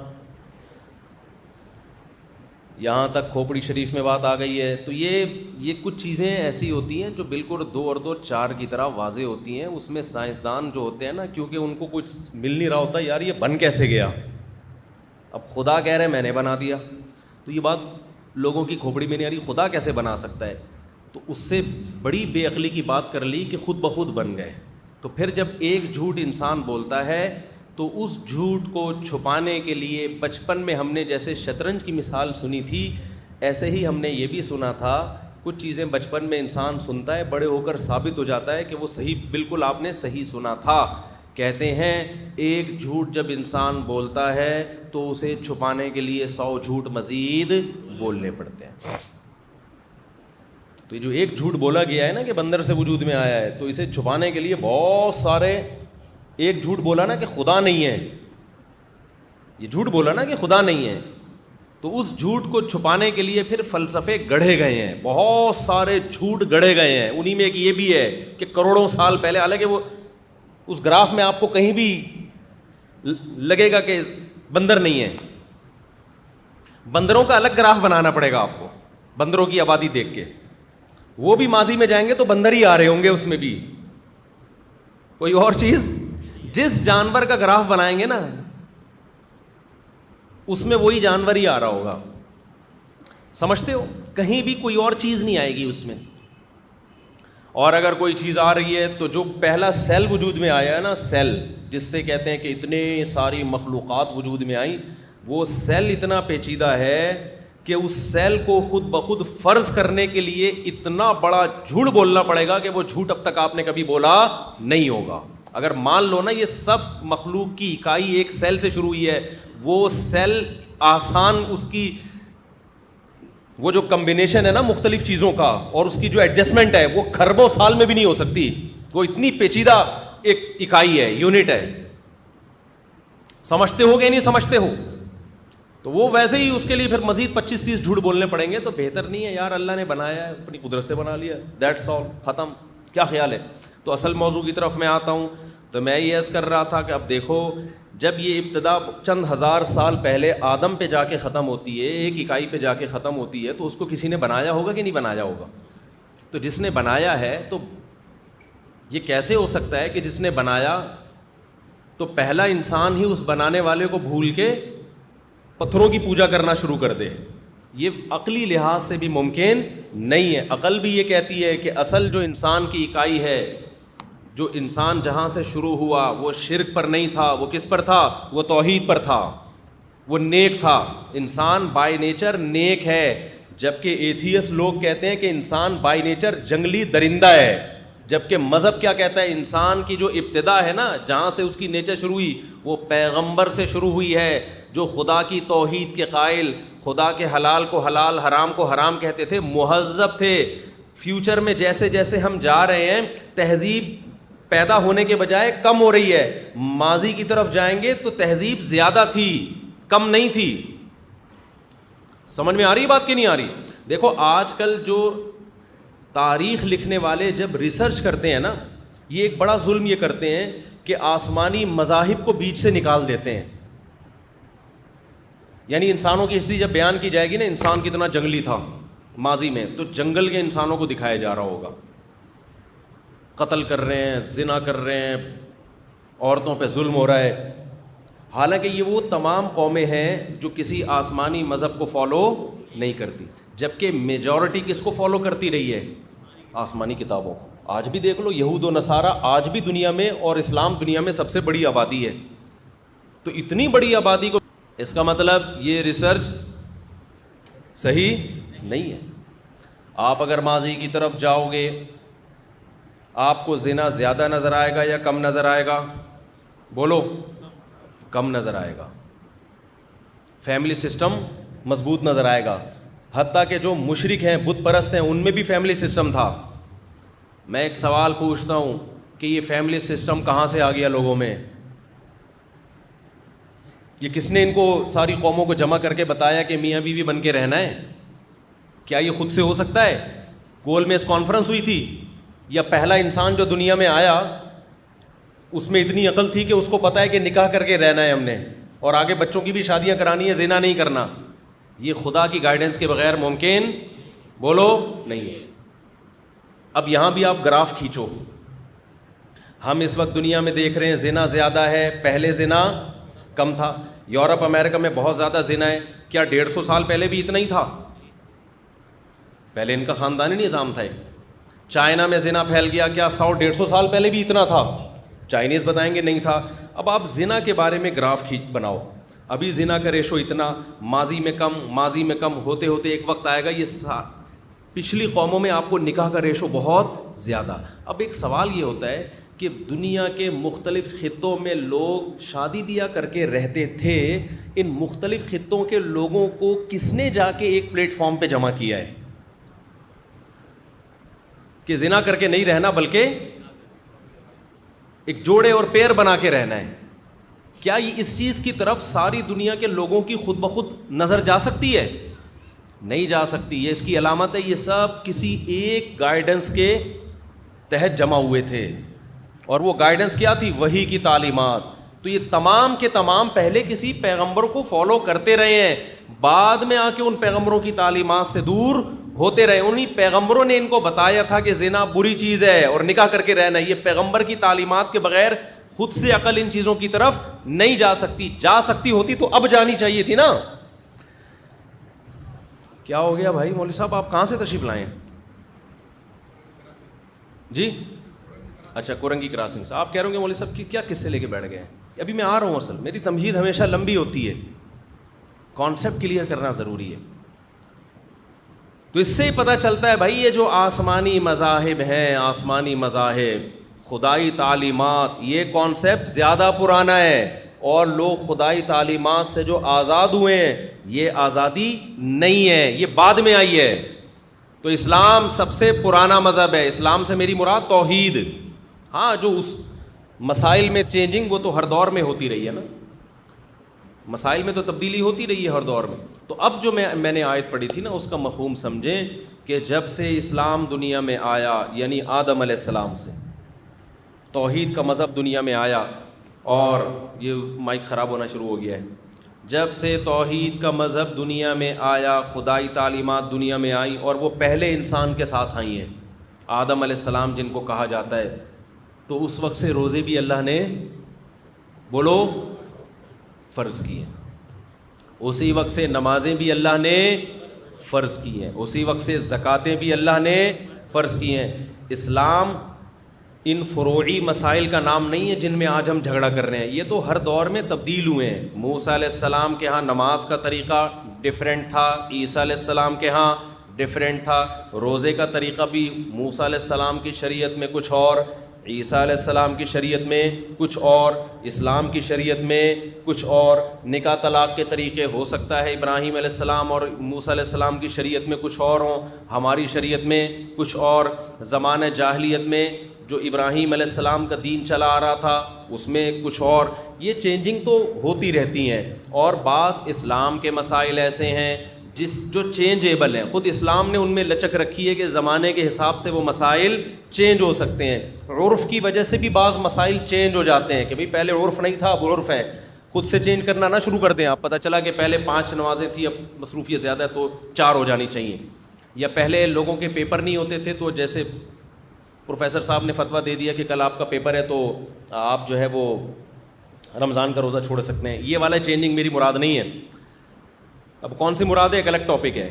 یہاں تک کھوپڑی شریف میں بات آ گئی ہے. تو یہ کچھ چیزیں ایسی ہوتی ہیں جو بالکل 2 اور 2 4 کی طرح واضح ہوتی ہیں. اس میں سائنسدان جو ہوتے ہیں نا, کیونکہ ان کو کچھ مل نہیں رہا ہوتا, یار یہ بن کیسے گیا, اب خدا کہہ رہے ہیں میں نے بنا دیا, تو یہ بات لوگوں کی کھوپڑی میں نہیں آ رہی, خدا کیسے بنا سکتا ہے. تو اس سے بڑی بے عقلی کی بات کر لی کہ خود بخود بن گئے. تو پھر جب ایک جھوٹ انسان بولتا ہے تو اس جھوٹ کو چھپانے کے لیے, بچپن میں ہم نے جیسے شطرنج کی مثال سنی تھی, ایسے ہی ہم نے یہ بھی سنا تھا, کچھ چیزیں بچپن میں انسان سنتا ہے, بڑے ہو کر ثابت ہو جاتا ہے کہ وہ صحیح, بالکل آپ نے صحیح سنا تھا. کہتے ہیں ایک جھوٹ جب انسان بولتا ہے تو اسے چھپانے کے لیے 100 جھوٹ مزید بولنے پڑتے ہیں. تو یہ جو ایک جھوٹ بولا گیا ہے نا کہ بندر سے وجود میں آیا ہے, تو اسے چھپانے کے لیے بہت سارے, ایک جھوٹ بولا نا کہ خدا نہیں ہے, یہ جھوٹ بولا نا کہ خدا نہیں ہے, تو اس جھوٹ کو چھپانے کے لیے پھر فلسفے گڑھے گئے ہیں, بہت سارے جھوٹ گڑھے گئے ہیں. انہی میں ایک یہ بھی ہے کہ کروڑوں سال پہلے, حالانکہ وہ اس گراف میں آپ کو کہیں بھی لگے گا کہ بندر نہیں ہے, بندروں کا الگ گراف بنانا پڑے گا آپ کو, بندروں کی آبادی دیکھ کے. وہ بھی ماضی میں جائیں گے تو بندر ہی آ رہے ہوں گے, اس میں بھی کوئی اور چیز, جس جانور کا گراف بنائیں گے نا اس میں وہی جانور ہی آ رہا ہوگا. سمجھتے ہو, کہیں بھی کوئی اور چیز نہیں آئے گی اس میں. اور اگر کوئی چیز آ رہی ہے تو جو پہلا سیل وجود میں آیا ہے نا, سیل جس سے کہتے ہیں کہ اتنے ساری مخلوقات وجود میں آئیں, وہ سیل اتنا پیچیدہ ہے کہ اس سیل کو خود بخود فرض کرنے کے لیے اتنا بڑا جھوٹ بولنا پڑے گا کہ وہ جھوٹ اب تک آپ نے کبھی بولا نہیں ہوگا. اگر مان لو نا یہ سب مخلوق کی اکائی ایک سیل سے شروع ہوئی ہے, وہ سیل آسان, اس کی وہ جو کمبینیشن ہے نا مختلف چیزوں کا, اور اس کی جو ایڈجسٹمنٹ ہے وہ کھربوں سال میں بھی نہیں ہو سکتی. وہ اتنی پیچیدہ ایک اکائی ہے, یونٹ ہے. سمجھتے ہو کہ نہیں سمجھتے ہو؟ تو وہ ویسے ہی اس کے لیے پھر مزید 25-30 جھوٹ بولنے پڑیں گے. تو بہتر نہیں ہے یار, اللہ نے بنایا ہے, اپنی قدرت سے بنا لیا, دیٹس آل, ختم. کیا خیال ہے؟ تو اصل موضوع کی طرف میں آتا ہوں. تو میں یہ عرض کر رہا تھا کہ اب دیکھو, جب یہ ابتدا چند ہزار سال پہلے آدم پہ جا کے ختم ہوتی ہے, ایک اکائی پہ جا کے ختم ہوتی ہے, تو اس کو کسی نے بنایا ہوگا کہ نہیں بنایا ہوگا؟ تو جس نے بنایا ہے, تو یہ کیسے ہو سکتا ہے کہ جس نے بنایا تو پہلا انسان ہی اس بنانے والے کو بھول کے پتھروں کی پوجا کرنا شروع کر دے؟ یہ عقلی لحاظ سے بھی ممکن نہیں ہے. عقل بھی یہ کہتی ہے کہ اصل جو انسان کی اکائی ہے, جو انسان جہاں سے شروع ہوا, وہ شرک پر نہیں تھا, وہ کس پر تھا؟ وہ توحید پر تھا, وہ نیک تھا. انسان بائی نیچر نیک ہے, جبکہ ایتھیس لوگ کہتے ہیں کہ انسان بائی نیچر جنگلی درندہ ہے. جبکہ مذہب کیا کہتا ہے؟ انسان کی جو ابتدا ہے نا, جہاں سے اس کی نیچر شروع ہوئی, وہ پیغمبر سے شروع ہوئی ہے, جو خدا کی توحید کے قائل, خدا کے حلال کو حلال, حرام کو حرام کہتے تھے, مہذب تھے. فیوچر میں جیسے جیسے ہم جا رہے ہیں, تہذیب پیدا ہونے کے بجائے کم ہو رہی ہے. ماضی کی طرف جائیں گے تو تہذیب زیادہ تھی, کم نہیں تھی. سمجھ میں آ رہی بات کہ نہیں آ رہی؟ دیکھو آج کل جو تاریخ لکھنے والے جب ریسرچ کرتے ہیں نا, یہ ایک بڑا ظلم یہ کرتے ہیں کہ آسمانی مذاہب کو بیچ سے نکال دیتے ہیں. یعنی انسانوں کی ہسٹری جب بیان کی جائے گی نا, انسان کتنا جنگلی تھا ماضی میں, تو جنگل کے انسانوں کو دکھایا جا رہا ہوگا, قتل کر رہے ہیں, زنا کر رہے ہیں, عورتوں پہ ظلم ہو رہا ہے. حالانکہ یہ وہ تمام قومیں ہیں جو کسی آسمانی مذہب کو فالو نہیں کرتی, جبکہ میجورٹی کس کو فالو کرتی رہی ہے؟ آسمانی کتابوں کو. آج بھی دیکھ لو, یہود و نصارہ آج بھی دنیا میں, اور اسلام دنیا میں سب سے بڑی آبادی ہے. تو اتنی بڑی آبادی کو, اس کا مطلب یہ ریسرچ صحیح نہیں ہے. آپ اگر ماضی کی طرف جاؤ گے, آپ کو زنا زیادہ نظر آئے گا یا کم نظر آئے گا؟ بولو. کم نظر آئے گا. فیملی سسٹم مضبوط نظر آئے گا. حتیٰ کہ جو مشرک ہیں, بت پرست ہیں, ان میں بھی فیملی سسٹم تھا. میں ایک سوال پوچھتا ہوں کہ یہ فیملی سسٹم کہاں سے آ گیا لوگوں میں؟ یہ کس نے ان کو ساری قوموں کو جمع کر کے بتایا کہ میاں بیوی بن کے رہنا ہے؟ کیا یہ خود سے ہو سکتا ہے؟ گول میز کانفرنس ہوئی تھی؟ یا پہلا انسان جو دنیا میں آیا اس میں اتنی عقل تھی کہ اس کو پتہ ہے کہ نکاح کر کے رہنا ہے ہم نے, اور آگے بچوں کی بھی شادیاں کرانی ہے, زنا نہیں کرنا؟ یہ خدا کی گائیڈنس کے بغیر ممکن بولو نہیں ہے. اب یہاں بھی آپ گراف کھینچو. ہم اس وقت دنیا میں دیکھ رہے ہیں زنا زیادہ ہے, پہلے زنا کم تھا. یورپ امریکہ میں بہت زیادہ زنا ہے. کیا 150 سال پہلے بھی اتنا ہی تھا؟ پہلے ان کا خاندانی نظام تھا. چائنا میں زنا پھیل گیا, کیا 100-150 سال پہلے بھی اتنا تھا؟ چائنیز بتائیں گے نہیں تھا. اب آپ زنا کے بارے میں گراف بناؤ. ابھی زنا کا ریشو اتنا, ماضی میں کم ہوتے ہوتے ایک وقت آئے گا یہ پچھلی قوموں میں آپ کو نکاح کا ریشو بہت زیادہ. اب ایک سوال یہ ہوتا ہے کہ دنیا کے مختلف خطوں میں لوگ شادی بیاہ کر کے رہتے تھے, ان مختلف خطوں کے لوگوں کو کس نے جا کے ایک پلیٹ فارم پہ جمع کیا ہے کہ زنا کر کے نہیں رہنا بلکہ ایک جوڑے اور پیر بنا کے رہنا ہے؟ کیا یہ اس چیز کی طرف ساری دنیا کے لوگوں کی خود بخود نظر جا سکتی ہے؟ نہیں جا سکتی. یہ اس کی علامت ہے, یہ سب کسی ایک گائیڈنس کے تحت جمع ہوئے تھے, اور وہ گائیڈنس کیا تھی؟ وحی کی تعلیمات. تو یہ تمام کے تمام پہلے کسی پیغمبر کو فالو کرتے رہے ہیں, بعد میں آ کے ان پیغمبروں کی تعلیمات سے دور ہوتے رہے. انہی پیغمبروں نے ان کو بتایا تھا کہ زنا بری چیز ہے اور نکاح کر کے رہنا. یہ پیغمبر کی تعلیمات کے بغیر خود سے عقل ان چیزوں کی طرف نہیں جا سکتی. جا سکتی ہوتی تو اب جانی چاہیے تھی نا. کیا ہو گیا بھائی مولوی صاحب, آپ کہاں سے تشریف لائے ہیں جی؟ اچھا, کورنگی کراسنگ سے. آپ کہہ رہے ہوں گے مولوی صاحب کی کیا قصے لے کے بیٹھ گئے ہیں. ابھی میں آ رہا ہوں. اصل میری تمہید ہمیشہ لمبی ہوتی ہے, کانسیپٹ کلیئر کرنا ضروری ہے. تو اس سے ہی پتہ چلتا ہے بھائی یہ جو آسمانی مذاہب ہیں, آسمانی مذاہب, خدائی تعلیمات, یہ کانسیپٹ زیادہ پرانا ہے, اور لوگ خدائی تعلیمات سے جو آزاد ہوئے ہیں یہ آزادی نہیں ہے, یہ بعد میں آئی ہے. تو اسلام سب سے پرانا مذہب ہے. اسلام سے میری مراد توحید. ہاں, جو اس مسائل میں چینجنگ وہ تو ہر دور میں ہوتی رہی ہے نا, مسائل میں تو تبدیلی ہوتی رہی ہے ہر دور میں. تو اب جو میں نے آیت پڑھی تھی نا, اس کا مفہوم سمجھیں کہ جب سے اسلام دنیا میں آیا, یعنی آدم علیہ السلام سے توحید کا مذہب دنیا میں آیا, اور یہ مائک خراب ہونا شروع ہو گیا ہے. جب سے توحید کا مذہب دنیا میں آیا, خدائی تعلیمات دنیا میں آئیں, اور وہ پہلے انسان کے ساتھ آئی ہیں, آدم علیہ السلام جن کو کہا جاتا ہے. تو اس وقت سے روزے بھی اللہ نے بولو فرض کی ہیں, اسی وقت سے نمازیں بھی اللہ نے فرض کی ہیں, اسی وقت سے زکاتیں بھی اللہ نے فرض کی ہیں. اسلام ان فروعی مسائل کا نام نہیں ہے جن میں آج ہم جھگڑا کر رہے ہیں, یہ تو ہر دور میں تبدیل ہوئے ہیں. موسیٰ علیہ السلام کے ہاں نماز کا طریقہ ڈیفرنٹ تھا, عیسیٰ علیہ السلام کے ہاں ڈیفرنٹ تھا. روزے کا طریقہ بھی موسیٰ علیہ السلام کی شریعت میں کچھ اور, عیسیٰ علیہ السلام کی شریعت میں کچھ اور, اسلام کی شریعت میں کچھ اور. نکاح طلاق کے طریقے ہو سکتا ہے ابراہیم علیہ السلام اور موسیٰ علیہ السلام کی شریعت میں کچھ اور ہوں, ہماری شریعت میں کچھ اور. زمانہ جاہلیت میں جو ابراہیم علیہ السلام کا دین چلا آ رہا تھا اس میں کچھ اور. یہ چینجنگ تو ہوتی رہتی ہیں, اور بعض اسلام کے مسائل ایسے ہیں جو چینجیبل ہیں. خود اسلام نے ان میں لچک رکھی ہے کہ زمانے کے حساب سے وہ مسائل چینج ہو سکتے ہیں. عرف کی وجہ سے بھی بعض مسائل چینج ہو جاتے ہیں کہ بھئی پہلے عرف نہیں تھا اب عرف ہے. خود سے چینج کرنا نہ شروع کر دیں آپ. پتہ چلا کہ پہلے 5 نمازیں تھیں اب مصروفیت زیادہ ہے تو 4 ہو جانی چاہیے. یا پہلے لوگوں کے پیپر نہیں ہوتے تھے تو جیسے پروفیسر صاحب نے فتویٰ دے دیا کہ کل آپ کا پیپر ہے تو آپ جو ہے وہ رمضان کا روزہ چھوڑ سکتے ہیں. یہ والا چینجنگ میری مراد نہیں ہے. اب کون سی مراد ہے ایک الگ ٹاپک ہے.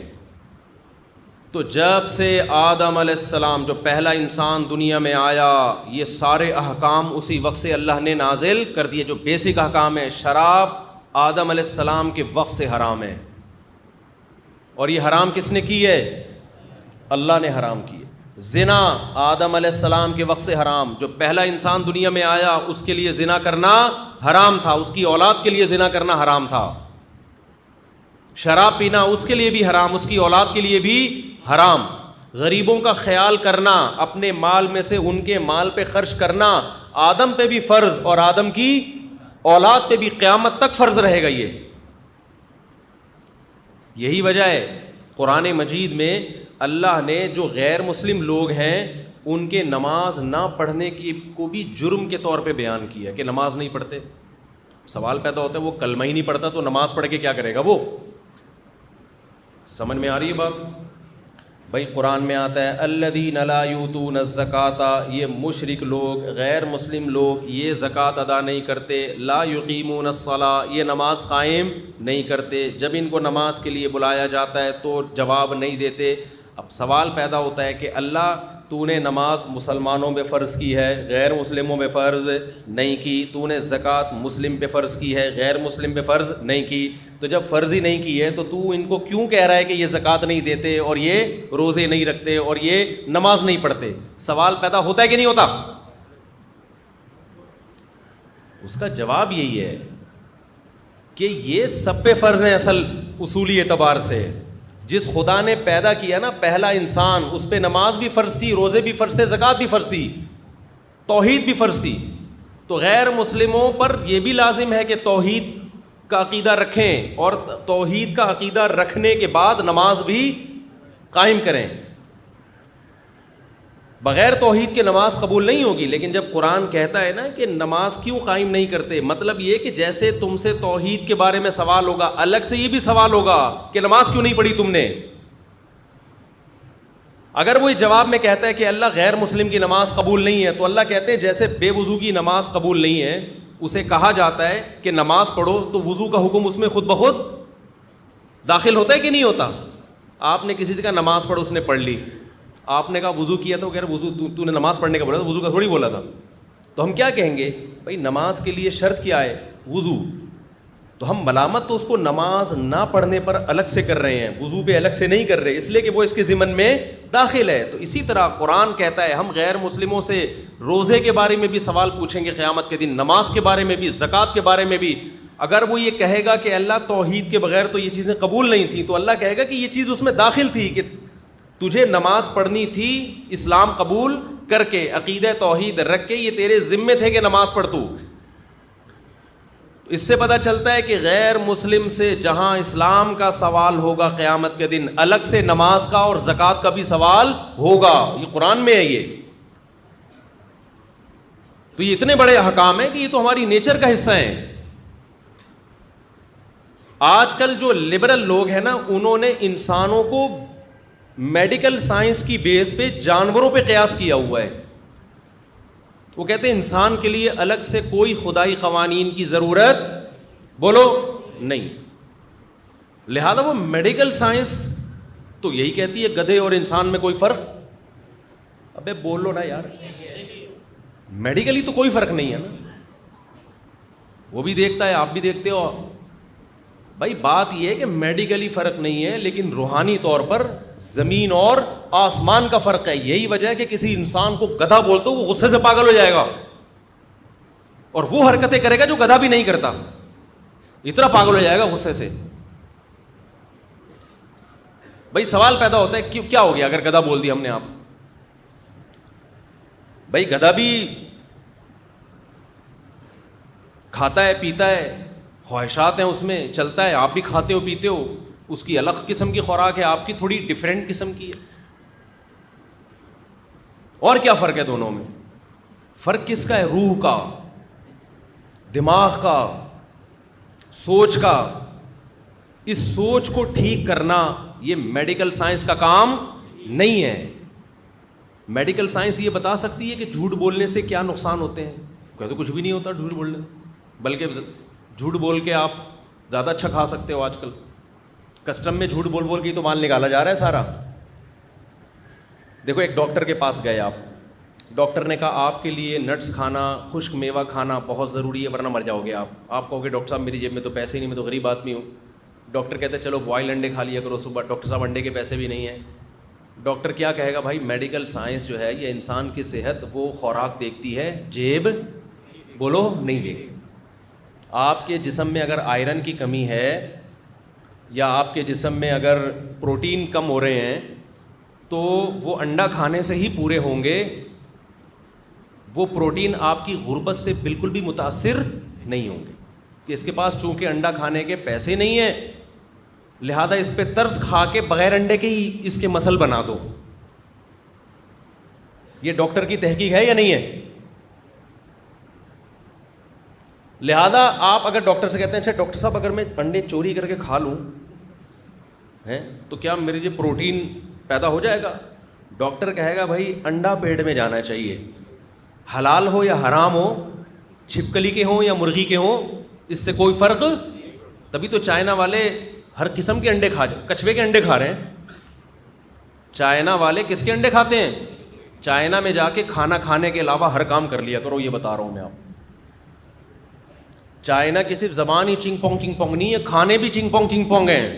تو جب سے آدم علیہ السلام جو پہلا انسان دنیا میں آیا, یہ سارے احکام اسی وقت سے اللہ نے نازل کر دیے. جو بیسک احکام ہے, شراب آدم علیہ السلام کے وقت سے حرام ہے, اور یہ حرام کس نے کی ہے؟ اللہ نے حرام کی ہے. زنا آدم علیہ السلام کے وقت سے حرام, جو پہلا انسان دنیا میں آیا اس کے لیے زنا کرنا حرام تھا, اس کی اولاد کے لیے زنا کرنا حرام تھا. شراب پینا اس کے لیے بھی حرام, اس کی اولاد کے لیے بھی حرام. غریبوں کا خیال کرنا, اپنے مال میں سے ان کے مال پہ خرچ کرنا آدم پہ بھی فرض اور آدم کی اولاد پہ بھی قیامت تک فرض رہے گا. یہی وجہ ہے قرآن مجید میں اللہ نے جو غیر مسلم لوگ ہیں ان کے نماز نہ پڑھنے کی کو بھی جرم کے طور پہ بیان کیا کہ نماز نہیں پڑھتے. سوال پیدا ہوتا ہے وہ کلمہ ہی نہیں پڑھتا تو نماز پڑھ کے کیا کرے گا وہ؟ سمجھ میں آ رہی ہے بات؟ بھائی قرآن میں آتا ہے الذین لا یؤتون الزکاۃ، یہ مشرک لوگ، غیر مسلم لوگ یہ زکوٰۃ ادا نہیں کرتے، لا یقیمون الصلاۃ یہ نماز قائم نہیں کرتے، جب ان کو نماز کے لیے بلایا جاتا ہے تو جواب نہیں دیتے۔ اب سوال پیدا ہوتا ہے کہ اللہ تو نے نماز مسلمانوں پہ فرض کی ہے، غیر مسلموں پہ فرض نہیں کی، تو نے زکوٰۃ مسلم پہ فرض کی ہے، غیر مسلم پہ فرض نہیں کی، تو جب فرض ہی نہیں کی ہے تو ان کو کیوں کہہ رہا ہے کہ یہ زکوٰۃ نہیں دیتے اور یہ روزے نہیں رکھتے اور یہ نماز نہیں پڑھتے؟ سوال پیدا ہوتا ہے کہ نہیں ہوتا؟ اس کا جواب یہی ہے کہ یہ سب پہ فرض ہیں اصل اصولی اعتبار سے۔ جس خدا نے پیدا کیا نا پہلا انسان، اس پہ نماز بھی فرض تھی، روزے بھی فرض تھے، زکوٰۃ بھی فرض تھی، توحید بھی فرض تھی۔ تو غیر مسلموں پر یہ بھی لازم ہے کہ توحید کا عقیدہ رکھیں اور توحید کا عقیدہ رکھنے کے بعد نماز بھی قائم کریں۔ بغیر توحید کے نماز قبول نہیں ہوگی۔ لیکن جب قرآن کہتا ہے نا کہ نماز کیوں قائم نہیں کرتے، مطلب یہ کہ جیسے تم سے توحید کے بارے میں سوال ہوگا، الگ سے یہ بھی سوال ہوگا کہ نماز کیوں نہیں پڑھی تم نے۔ اگر وہ جواب میں کہتا ہے کہ اللہ غیر مسلم کی نماز قبول نہیں ہے، تو اللہ کہتے ہیں جیسے بے وضو کی نماز قبول نہیں ہے، اسے کہا جاتا ہے کہ نماز پڑھو، تو وضو کا حکم اس میں خود بخود داخل ہوتا ہے کہ نہیں ہوتا؟ آپ نے کسی سے کہا نماز پڑھو، اس نے پڑھ لی، آپ نے کہا وضو کیا تو کہہ رہے وضو تو نے نماز پڑھنے کا بولا تھا، وضو کا تھوڑی بولا تھا۔ تو ہم کیا کہیں گے؟ بھائی نماز کے لیے شرط کیا ہے؟ وضو۔ تو ہم ملامت تو اس کو نماز نہ پڑھنے پر الگ سے کر رہے ہیں، وضو پہ الگ سے نہیں کر رہے، اس لیے کہ وہ اس کے ضمن میں داخل ہے۔ تو اسی طرح قرآن کہتا ہے ہم غیر مسلموں سے روزے کے بارے میں بھی سوال پوچھیں گے قیامت کے دن، نماز کے بارے میں بھی، زکوٰۃ کے بارے میں بھی۔ اگر وہ یہ کہے گا کہ اللہ توحید کے بغیر تو یہ چیزیں قبول نہیں تھیں، تو اللہ کہے گا کہ یہ چیز اس میں داخل تھی کہ تجھے نماز پڑھنی تھی، اسلام قبول کر کے، عقیدہ توحید رکھ کے، یہ تیرے ذمے تھے کہ نماز پڑھ تو۔ اس سے پتہ چلتا ہے کہ غیر مسلم سے جہاں اسلام کا سوال ہوگا قیامت کے دن، الگ سے نماز کا اور زکوٰۃ کا بھی سوال ہوگا۔ یہ قرآن میں ہے یہ۔ تو یہ اتنے بڑے احکام ہیں کہ یہ تو ہماری نیچر کا حصہ ہیں۔ آج کل جو لبرل لوگ ہیں نا، انہوں نے انسانوں کو میڈیکل سائنس کی بیس پہ جانوروں پہ قیاس کیا ہوا ہے۔ وہ کہتے ہیں انسان کے لیے الگ سے کوئی خدائی قوانین کی ضرورت بولو نہیں، لہذا وہ میڈیکل سائنس تو یہی کہتی ہے گدھے اور انسان میں کوئی فرق۔ ابے بولو نا یار، میڈیکلی تو کوئی فرق نہیں ہے نا، وہ بھی دیکھتا ہے آپ بھی دیکھتے ہو۔ بھائی بات یہ ہے کہ میڈیکلی فرق نہیں ہے، لیکن روحانی طور پر زمین اور آسمان کا فرق ہے۔ یہی وجہ ہے کہ کسی انسان کو گدھا بولتے وہ غصے سے پاگل ہو جائے گا اور وہ حرکتیں کرے گا جو گدھا بھی نہیں کرتا، اتنا پاگل ہو جائے گا غصے سے۔ بھائی سوال پیدا ہوتا ہے کیا ہو گیا اگر گدھا بول دیا ہم نے؟ آپ بھائی گدھا بھی کھاتا ہے پیتا ہے، خواہشات ہیں اس میں، چلتا ہے، آپ بھی کھاتے ہو پیتے ہو، اس کی الگ قسم کی خوراک ہے، آپ کی تھوڑی ڈیفرنٹ قسم کی ہے۔ اور کیا فرق ہے دونوں میں؟ فرق کس کا ہے؟ روح کا، دماغ کا، سوچ کا۔ اس سوچ کو ٹھیک کرنا یہ میڈیکل سائنس کا کام نہیں ہے۔ میڈیکل سائنس یہ بتا سکتی ہے کہ جھوٹ بولنے سے کیا نقصان ہوتے ہیں، کہتے کچھ بھی نہیں ہوتا جھوٹ بولنے، بلکہ جھوٹ بول کے آپ زیادہ اچھا کھا سکتے ہو۔ آج کل کسٹم میں جھوٹ بول بول کے تو مال نکالا جا رہا ہے سارا۔ دیکھو ایک ڈاکٹر کے پاس گئے آپ، ڈاکٹر نے کہا آپ کے لیے نٹس کھانا، خشک میوہ کھانا بہت ضروری ہے ورنہ مر جاؤ گے آپ کہو گے ڈاکٹر صاحب میری جیب میں تو پیسے ہی نہیں، میں تو غریب آدمی ہوں۔ ڈاکٹر کہتے ہیں چلو بوائل انڈے کھا لیا کرو صبح۔ ڈاکٹر صاحب انڈے کے پیسے بھی نہیں ہیں۔ ڈاکٹر کیا کہے گا؟ بھائی میڈیکل سائنس جو ہے یہ انسان کی صحت وہ خوراک دیکھتی ہے، جیب بولو نہیں دیکھتی۔ آپ کے جسم میں اگر آئرن کی کمی ہے یا آپ کے جسم میں اگر پروٹین کم ہو رہے ہیں تو وہ انڈا کھانے سے ہی پورے ہوں گے۔ وہ پروٹین آپ کی غربت سے بالکل بھی متاثر نہیں ہوں گے کہ اس کے پاس چونکہ انڈا کھانے کے پیسے نہیں ہیں لہذا اس پہ ترس کھا کے بغیر انڈے کے ہی اس کے مسل بنا دو۔ یہ ڈاکٹر کی تحقیق ہے یا نہیں ہے؟ لہذا آپ اگر ڈاکٹر سے کہتے ہیں اچھا ڈاکٹر صاحب اگر میں انڈے چوری کر کے کھا لوں، ہیں تو کیا میرے جو پروٹین پیدا ہو جائے گا؟ ڈاکٹر کہے گا بھائی انڈا پیٹ میں جانا چاہیے، حلال ہو یا حرام ہو، چھپکلی کے ہوں یا مرغی کے ہوں، اس سے کوئی فرق. تبھی تو چائنا والے ہر قسم کے انڈے کچھوے کے انڈے کھا رہے ہیں. چائنا والے کس کے انڈے کھاتے ہیں؟ چائنا میں جا کے کھانا کھانے کے علاوہ ہر کام کر لیا کرو، یہ بتا رہا ہوں میں آپ. چائنا کی صرف زبان ہی چنگ پونگ نہیں ہے، کھانے بھی چنگ پونگ ہیں.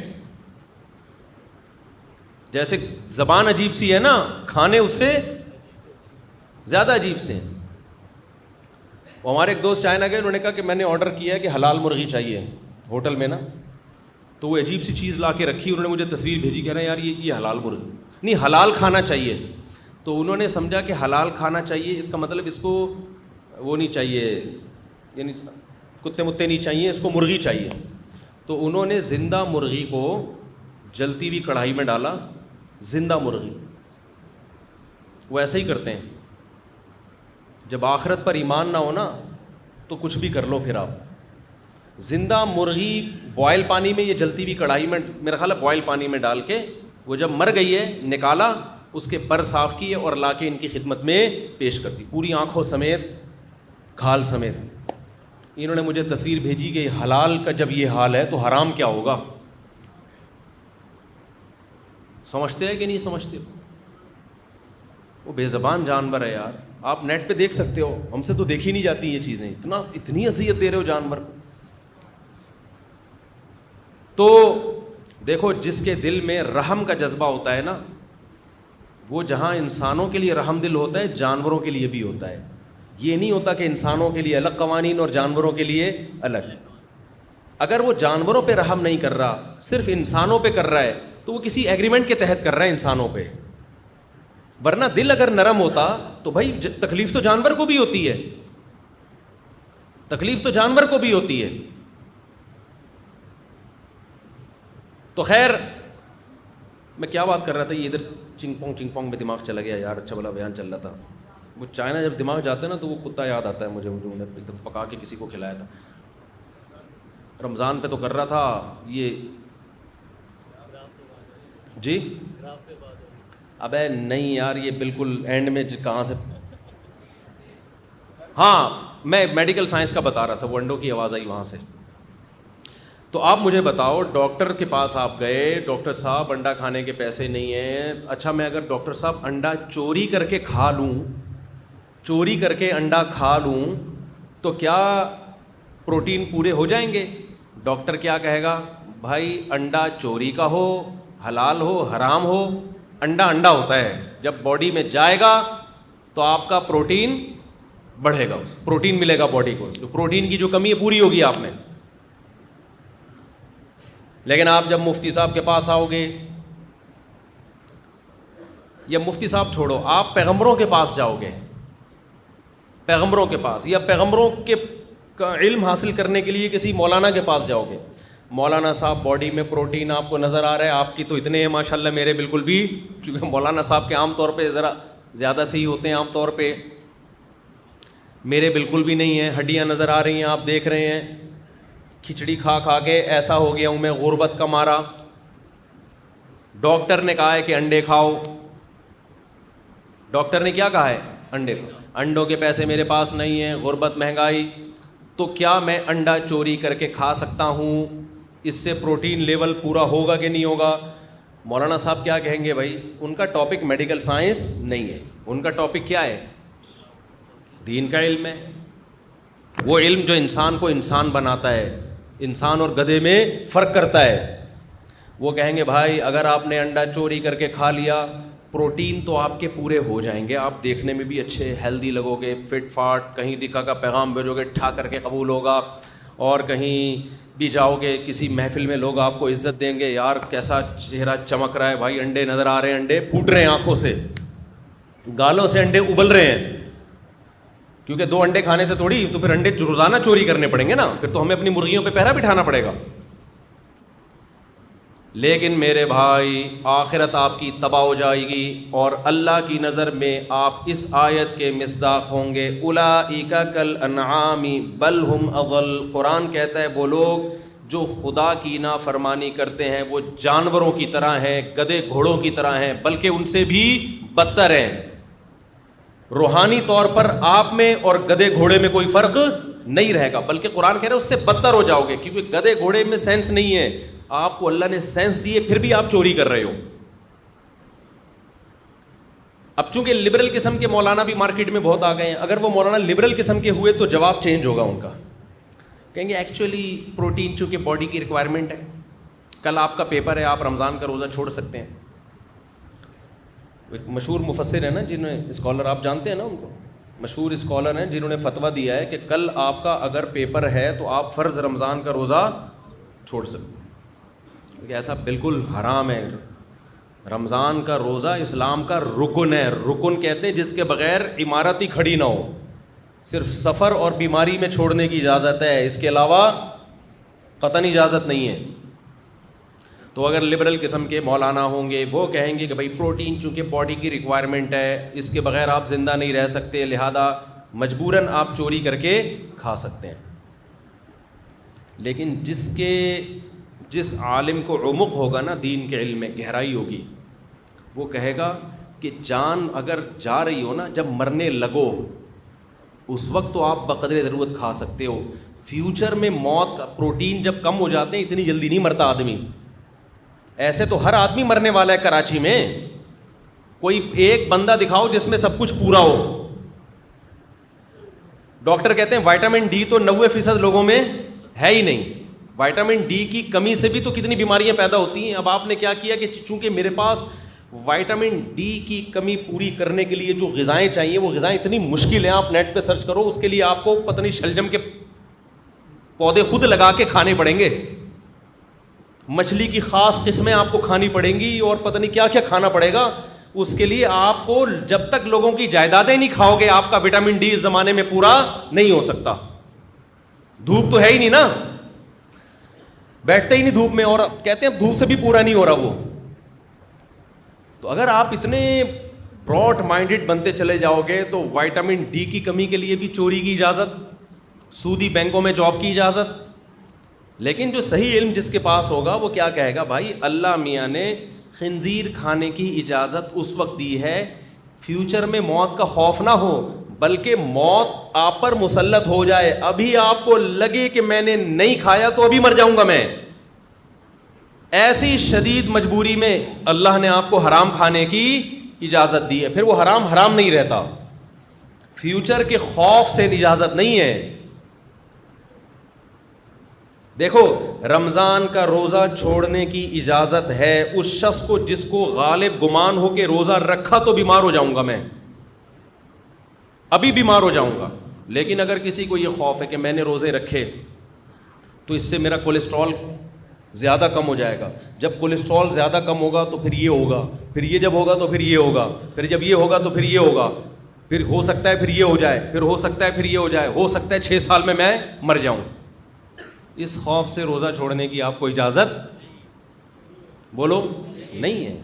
جیسے زبان عجیب سی ہے نا، کھانے اس سے زیادہ عجیب سے ہیں. وہ ہمارے ایک دوست چائنا گئے، انہوں نے کہا کہ میں نے آرڈر کیا ہے کہ حلال مرغی چاہیے ہوٹل میں نا. تو وہ عجیب سی چیز لا کے رکھی، انہوں نے مجھے تصویر بھیجی، کہہ رہے ہیں یار یہ حلال مرغی نہیں، حلال کھانا چاہیے. تو انہوں نے سمجھا کہ حلال کھانا چاہیے اس کا مطلب اس کو وہ نہیں چاہیے، یعنی کتے متے نہیں چاہیے، اس کو مرغی چاہیے. تو انہوں نے زندہ مرغی کو جلتی ہوئی کڑھائی میں ڈالا، زندہ مرغی. وہ ایسا ہی کرتے ہیں، جب آخرت پر ایمان نہ ہو نا تو کچھ بھی کر لو. پھر آپ زندہ مرغی بوائل پانی میں، یہ جلتی ہوئی کڑھائی میں، میرا خیال ہے بوائل پانی میں ڈال کے، وہ جب مر گئی ہے نکالا، اس کے پر صاف کیے اور لا کے ان کی خدمت میں پیش کر دی، پوری آنکھوں سمیت، کھال سمیت. انہوں نے مجھے تصویر بھیجی کہ حلال کا جب یہ حال ہے تو حرام کیا ہوگا. سمجھتے ہیں کہ نہیں سمجھتے؟ وہ بے زبان جانور ہے یار. آپ نیٹ پہ دیکھ سکتے ہو، ہم سے تو دیکھی نہیں جاتی یہ چیزیں. اتنی اذیت دے رہے ہو جانور کو. تو دیکھو، جس کے دل میں رحم کا جذبہ ہوتا ہے نا، وہ جہاں انسانوں کے لیے رحم دل ہوتا ہے، جانوروں کے لیے بھی ہوتا ہے. یہ نہیں ہوتا کہ انسانوں کے لیے الگ قوانین اور جانوروں کے لیے الگ. اگر وہ جانوروں پہ رحم نہیں کر رہا، صرف انسانوں پہ کر رہا ہے، تو وہ کسی ایگریمنٹ کے تحت کر رہا ہے انسانوں پہ. ورنہ دل اگر نرم ہوتا تو بھائی تکلیف تو جانور کو بھی ہوتی ہے، تکلیف تو جانور کو بھی ہوتی ہے. تو خیر، میں کیا بات کر رہا تھا، یہ ادھر چنگ پونگ میں دماغ چلا گیا یار. اچھا بلا بیان چل رہا تھا. وہ چائنا جب دماغ جاتا ہے نا تو وہ کتا یاد آتا ہے مجھے انہیں ایک دم پکا کے کسی کو کھلایا تھا. رمضان پہ تو کر رہا تھا یہ جی. ابے نہیں یار، یہ بالکل اینڈ میں کہاں سے. ہاں، میں میڈیکل سائنس کا بتا رہا تھا، وہ انڈوں کی آواز آئی وہاں سے. تو آپ مجھے بتاؤ، ڈاکٹر کے پاس آپ گئے، ڈاکٹر صاحب انڈا کھانے کے پیسے نہیں ہیں. اچھا، میں اگر ڈاکٹر صاحب انڈا چوری کر کے کھا لوں، چوری کر کے انڈا کھا لوں، تو کیا پروٹین پورے ہو جائیں گے؟ ڈاکٹر کیا کہے گا؟ بھائی انڈا چوری کا ہو، حلال ہو، حرام ہو، انڈا انڈا ہوتا ہے. جب باڈی میں جائے گا تو آپ کا پروٹین بڑھے گا، پروٹین ملے گا باڈی کو. پروٹین کی جو کمی ہے پوری ہوگی آپ میں. لیکن آپ جب مفتی صاحب کے پاس آؤ گے، یا مفتی صاحب چھوڑو، آپ پیغمبروں کے پاس جاؤ گے، پیغمبروں کے پاس، یا پیغمبروں کے کا علم حاصل کرنے کے لیے کسی مولانا کے پاس جاؤ گے. مولانا صاحب باڈی میں پروٹین آپ کو نظر آ رہا ہے، آپ کی تو اتنے ہیں ماشاءاللہ، میرے بالکل بھی، کیونکہ مولانا صاحب کے عام طور پہ ذرا زیادہ صحیح ہوتے ہیں عام طور پہ، میرے بالکل بھی نہیں ہیں. ہڈیاں نظر آ رہی ہیں، آپ دیکھ رہے ہیں. کھچڑی کھا کھا کے ایسا ہو گیا ہوں میں، غربت کا مارا. ڈاکٹر نے کہا ہے کہ انڈے کھاؤ. ڈاکٹر نے کیا کہا ہے؟ انڈے کھاؤ. انڈوں کے پیسے میرے پاس نہیں ہیں، غربت، مہنگائی. تو کیا میں انڈا چوری کر کے کھا سکتا ہوں؟ اس سے پروٹین لیول پورا ہوگا کہ نہیں ہوگا؟ مولانا صاحب کیا کہیں گے؟ بھائی ان کا ٹاپک میڈیکل سائنس نہیں ہے، ان کا ٹاپک کیا ہے؟ دین کا علم ہے. وہ علم جو انسان کو انسان بناتا ہے، انسان اور گدھے میں فرق کرتا ہے. وہ کہیں گے بھائی اگر آپ نے انڈا چوری کر کے کھا لیا، پروٹین تو آپ کے پورے ہو جائیں گے، آپ دیکھنے میں بھی اچھے ہیلدی لگو گے، فٹ فاٹ، کہیں دکھا کا پیغام بھیجو گے ٹھا کر کے قبول ہوگا، اور کہیں بھی جاؤ گے کسی محفل میں لوگ آپ کو عزت دیں گے، یار کیسا چہرہ چمک رہا ہے بھائی، انڈے نظر آ رہے ہیں، انڈے پھوٹ رہے ہیں آنکھوں سے، گالوں سے انڈے ابل رہے ہیں. کیونکہ 2 انڈے کھانے سے تھوڑی، تو پھر انڈے روزانہ چوری کرنے پڑیں گے نا، پھر تو ہمیں اپنی مرغیوں پہ پہرا بٹھانا پڑے گا. لیکن میرے بھائی، آخرت آپ کی تباہ ہو جائے گی، اور اللہ کی نظر میں آپ اس آیت کے مصداق ہوں گے. اولئک کالانعام بل ہم اضل. قرآن کہتا ہے وہ لوگ جو خدا کی نافرمانی کرتے ہیں وہ جانوروں کی طرح ہیں, گدھے گھوڑوں کی طرح ہیں, بلکہ ان سے بھی بدتر ہیں. روحانی طور پر آپ میں اور گدھے گھوڑے میں کوئی فرق نہیں رہے گا, بلکہ قرآن کہہ رہا ہے اس سے بدتر ہو جاؤ گے, کیونکہ گدھے گھوڑے میں سینس نہیں ہے, آپ کو اللہ نے سینس دی ہے, پھر بھی آپ چوری کر رہے ہو. اب چونکہ لبرل قسم کے مولانا بھی مارکیٹ میں بہت آ گئے ہیں, اگر وہ مولانا لبرل قسم کے ہوئے تو جواب چینج ہوگا ان کا, کہیں گے ایکچولی پروٹین چونکہ باڈی کی ریکوائرمنٹ ہے, کل آپ کا پیپر ہے, آپ رمضان کا روزہ چھوڑ سکتے ہیں. ایک مشہور مفسر ہے نا, جنہیں اسکالر آپ جانتے ہیں نا ان کو, مشہور اسکالر ہیں جنہوں نے فتویٰ دیا ہے کہ کل آپ کا اگر پیپر ہے تو آپ فرض رمضان کا روزہ چھوڑ سکتے ہیں, کیونکہ ایسا بالکل حرام ہے. رمضان کا روزہ اسلام کا رکن ہے, رکن کہتے ہیں جس کے بغیر عمارت ہی کھڑی نہ ہو, صرف سفر اور بیماری میں چھوڑنے کی اجازت ہے, اس کے علاوہ قطعاً اجازت نہیں ہے. تو اگر لبرل قسم کے مولانا ہوں گے وہ کہیں گے کہ بھائی پروٹین چونکہ باڈی کی ریکوائرمنٹ ہے, اس کے بغیر آپ زندہ نہیں رہ سکتے, لہذا مجبوراً آپ چوری کر کے کھا سکتے ہیں. لیکن جس عالم کو عمق ہوگا نا دین کے علم میں, گہرائی ہوگی, وہ کہے گا کہ جان اگر جا رہی ہو نا, جب مرنے لگو اس وقت تو آپ بقدر ضرورت کھا سکتے ہو, فیوچر میں موت کا پروٹین جب کم ہو جاتے ہیں اتنی جلدی نہیں مرتا آدمی. ایسے تو ہر آدمی مرنے والا ہے کراچی میں, کوئی ایک بندہ دکھاؤ جس میں سب کچھ پورا ہو. ڈاکٹر کہتے ہیں وائٹامن ڈی تو 90% لوگوں میں ہے ہی نہیں, وائٹامن ڈی کی کمی سے بھی تو کتنی بیماریاں پیدا ہوتی ہیں. اب آپ نے کیا کیا کہ چونکہ میرے پاس وائٹامن ڈی کی کمی پوری کرنے کے لیے جو غذائیں چاہیے وہ غذائیں اتنی مشکل ہیں, آپ نیٹ پہ سرچ کرو, اس کے لیے آپ کو پتہ نہیں شلجم کے پودے خود لگا کے کھانے پڑیں گے, مچھلی کی خاص قسمیں آپ کو کھانی پڑیں گی, اور پتہ نہیں کیا کیا کھانا پڑے گا. اس کے لیے آپ کو جب تک لوگوں کی جائیدادیں نہیں کھاؤ گے آپ کا وٹامن ڈی اس زمانے میں پورا نہیں ہو سکتا. دھوپ تو ہے ہی نہیں نا, بیٹھتے ہی نہیں دھوپ میں, اور کہتے ہیں دھوپ سے بھی پورا نہیں ہو رہا وہ. تو اگر آپ اتنے براڈ مائنڈڈ بنتے چلے جاؤ گے تو وائٹامن ڈی کی کمی کے لیے بھی چوری کی اجازت, سودی بینکوں میں جاب کی اجازت. لیکن جو صحیح علم جس کے پاس ہوگا وہ کیا کہے گا, بھائی اللہ میاں نے خنزیر کھانے کی اجازت اس وقت دی ہے فیوچر میں موت کا خوف نہ ہو, بلکہ موت آپ پر مسلط ہو جائے, ابھی آپ کو لگے کہ میں نے نہیں کھایا تو ابھی مر جاؤں گا میں. ایسی شدید مجبوری میں اللہ نے آپ کو حرام کھانے کی اجازت دی ہے, پھر وہ حرام حرام نہیں رہتا, فیوچر کے خوف سے اجازت نہیں ہے. دیکھو رمضان کا روزہ چھوڑنے کی اجازت ہے اس شخص کو جس کو غالب گمان ہو کہ روزہ رکھا تو بیمار ہو جاؤں گا میں, ابھی بیمار ہو جاؤں گا. لیکن اگر کسی کو یہ خوف ہے کہ میں نے روزے رکھے تو اس سے میرا کولیسٹرول زیادہ کم ہو جائے گا, جب کولیسٹرول زیادہ کم ہوگا تو پھر یہ ہوگا, پھر یہ جب ہوگا تو پھر یہ ہوگا, پھر جب یہ ہوگا تو پھر یہ ہوگا, پھر ہو سکتا ہے پھر یہ ہو جائے, پھر ہو سکتا ہے پھر یہ ہو جائے, ہو سکتا ہے 6 سال میں مر جاؤں. اس خوف سے روزہ چھوڑنے کی آپ کو اجازت بولو نہیں ہے.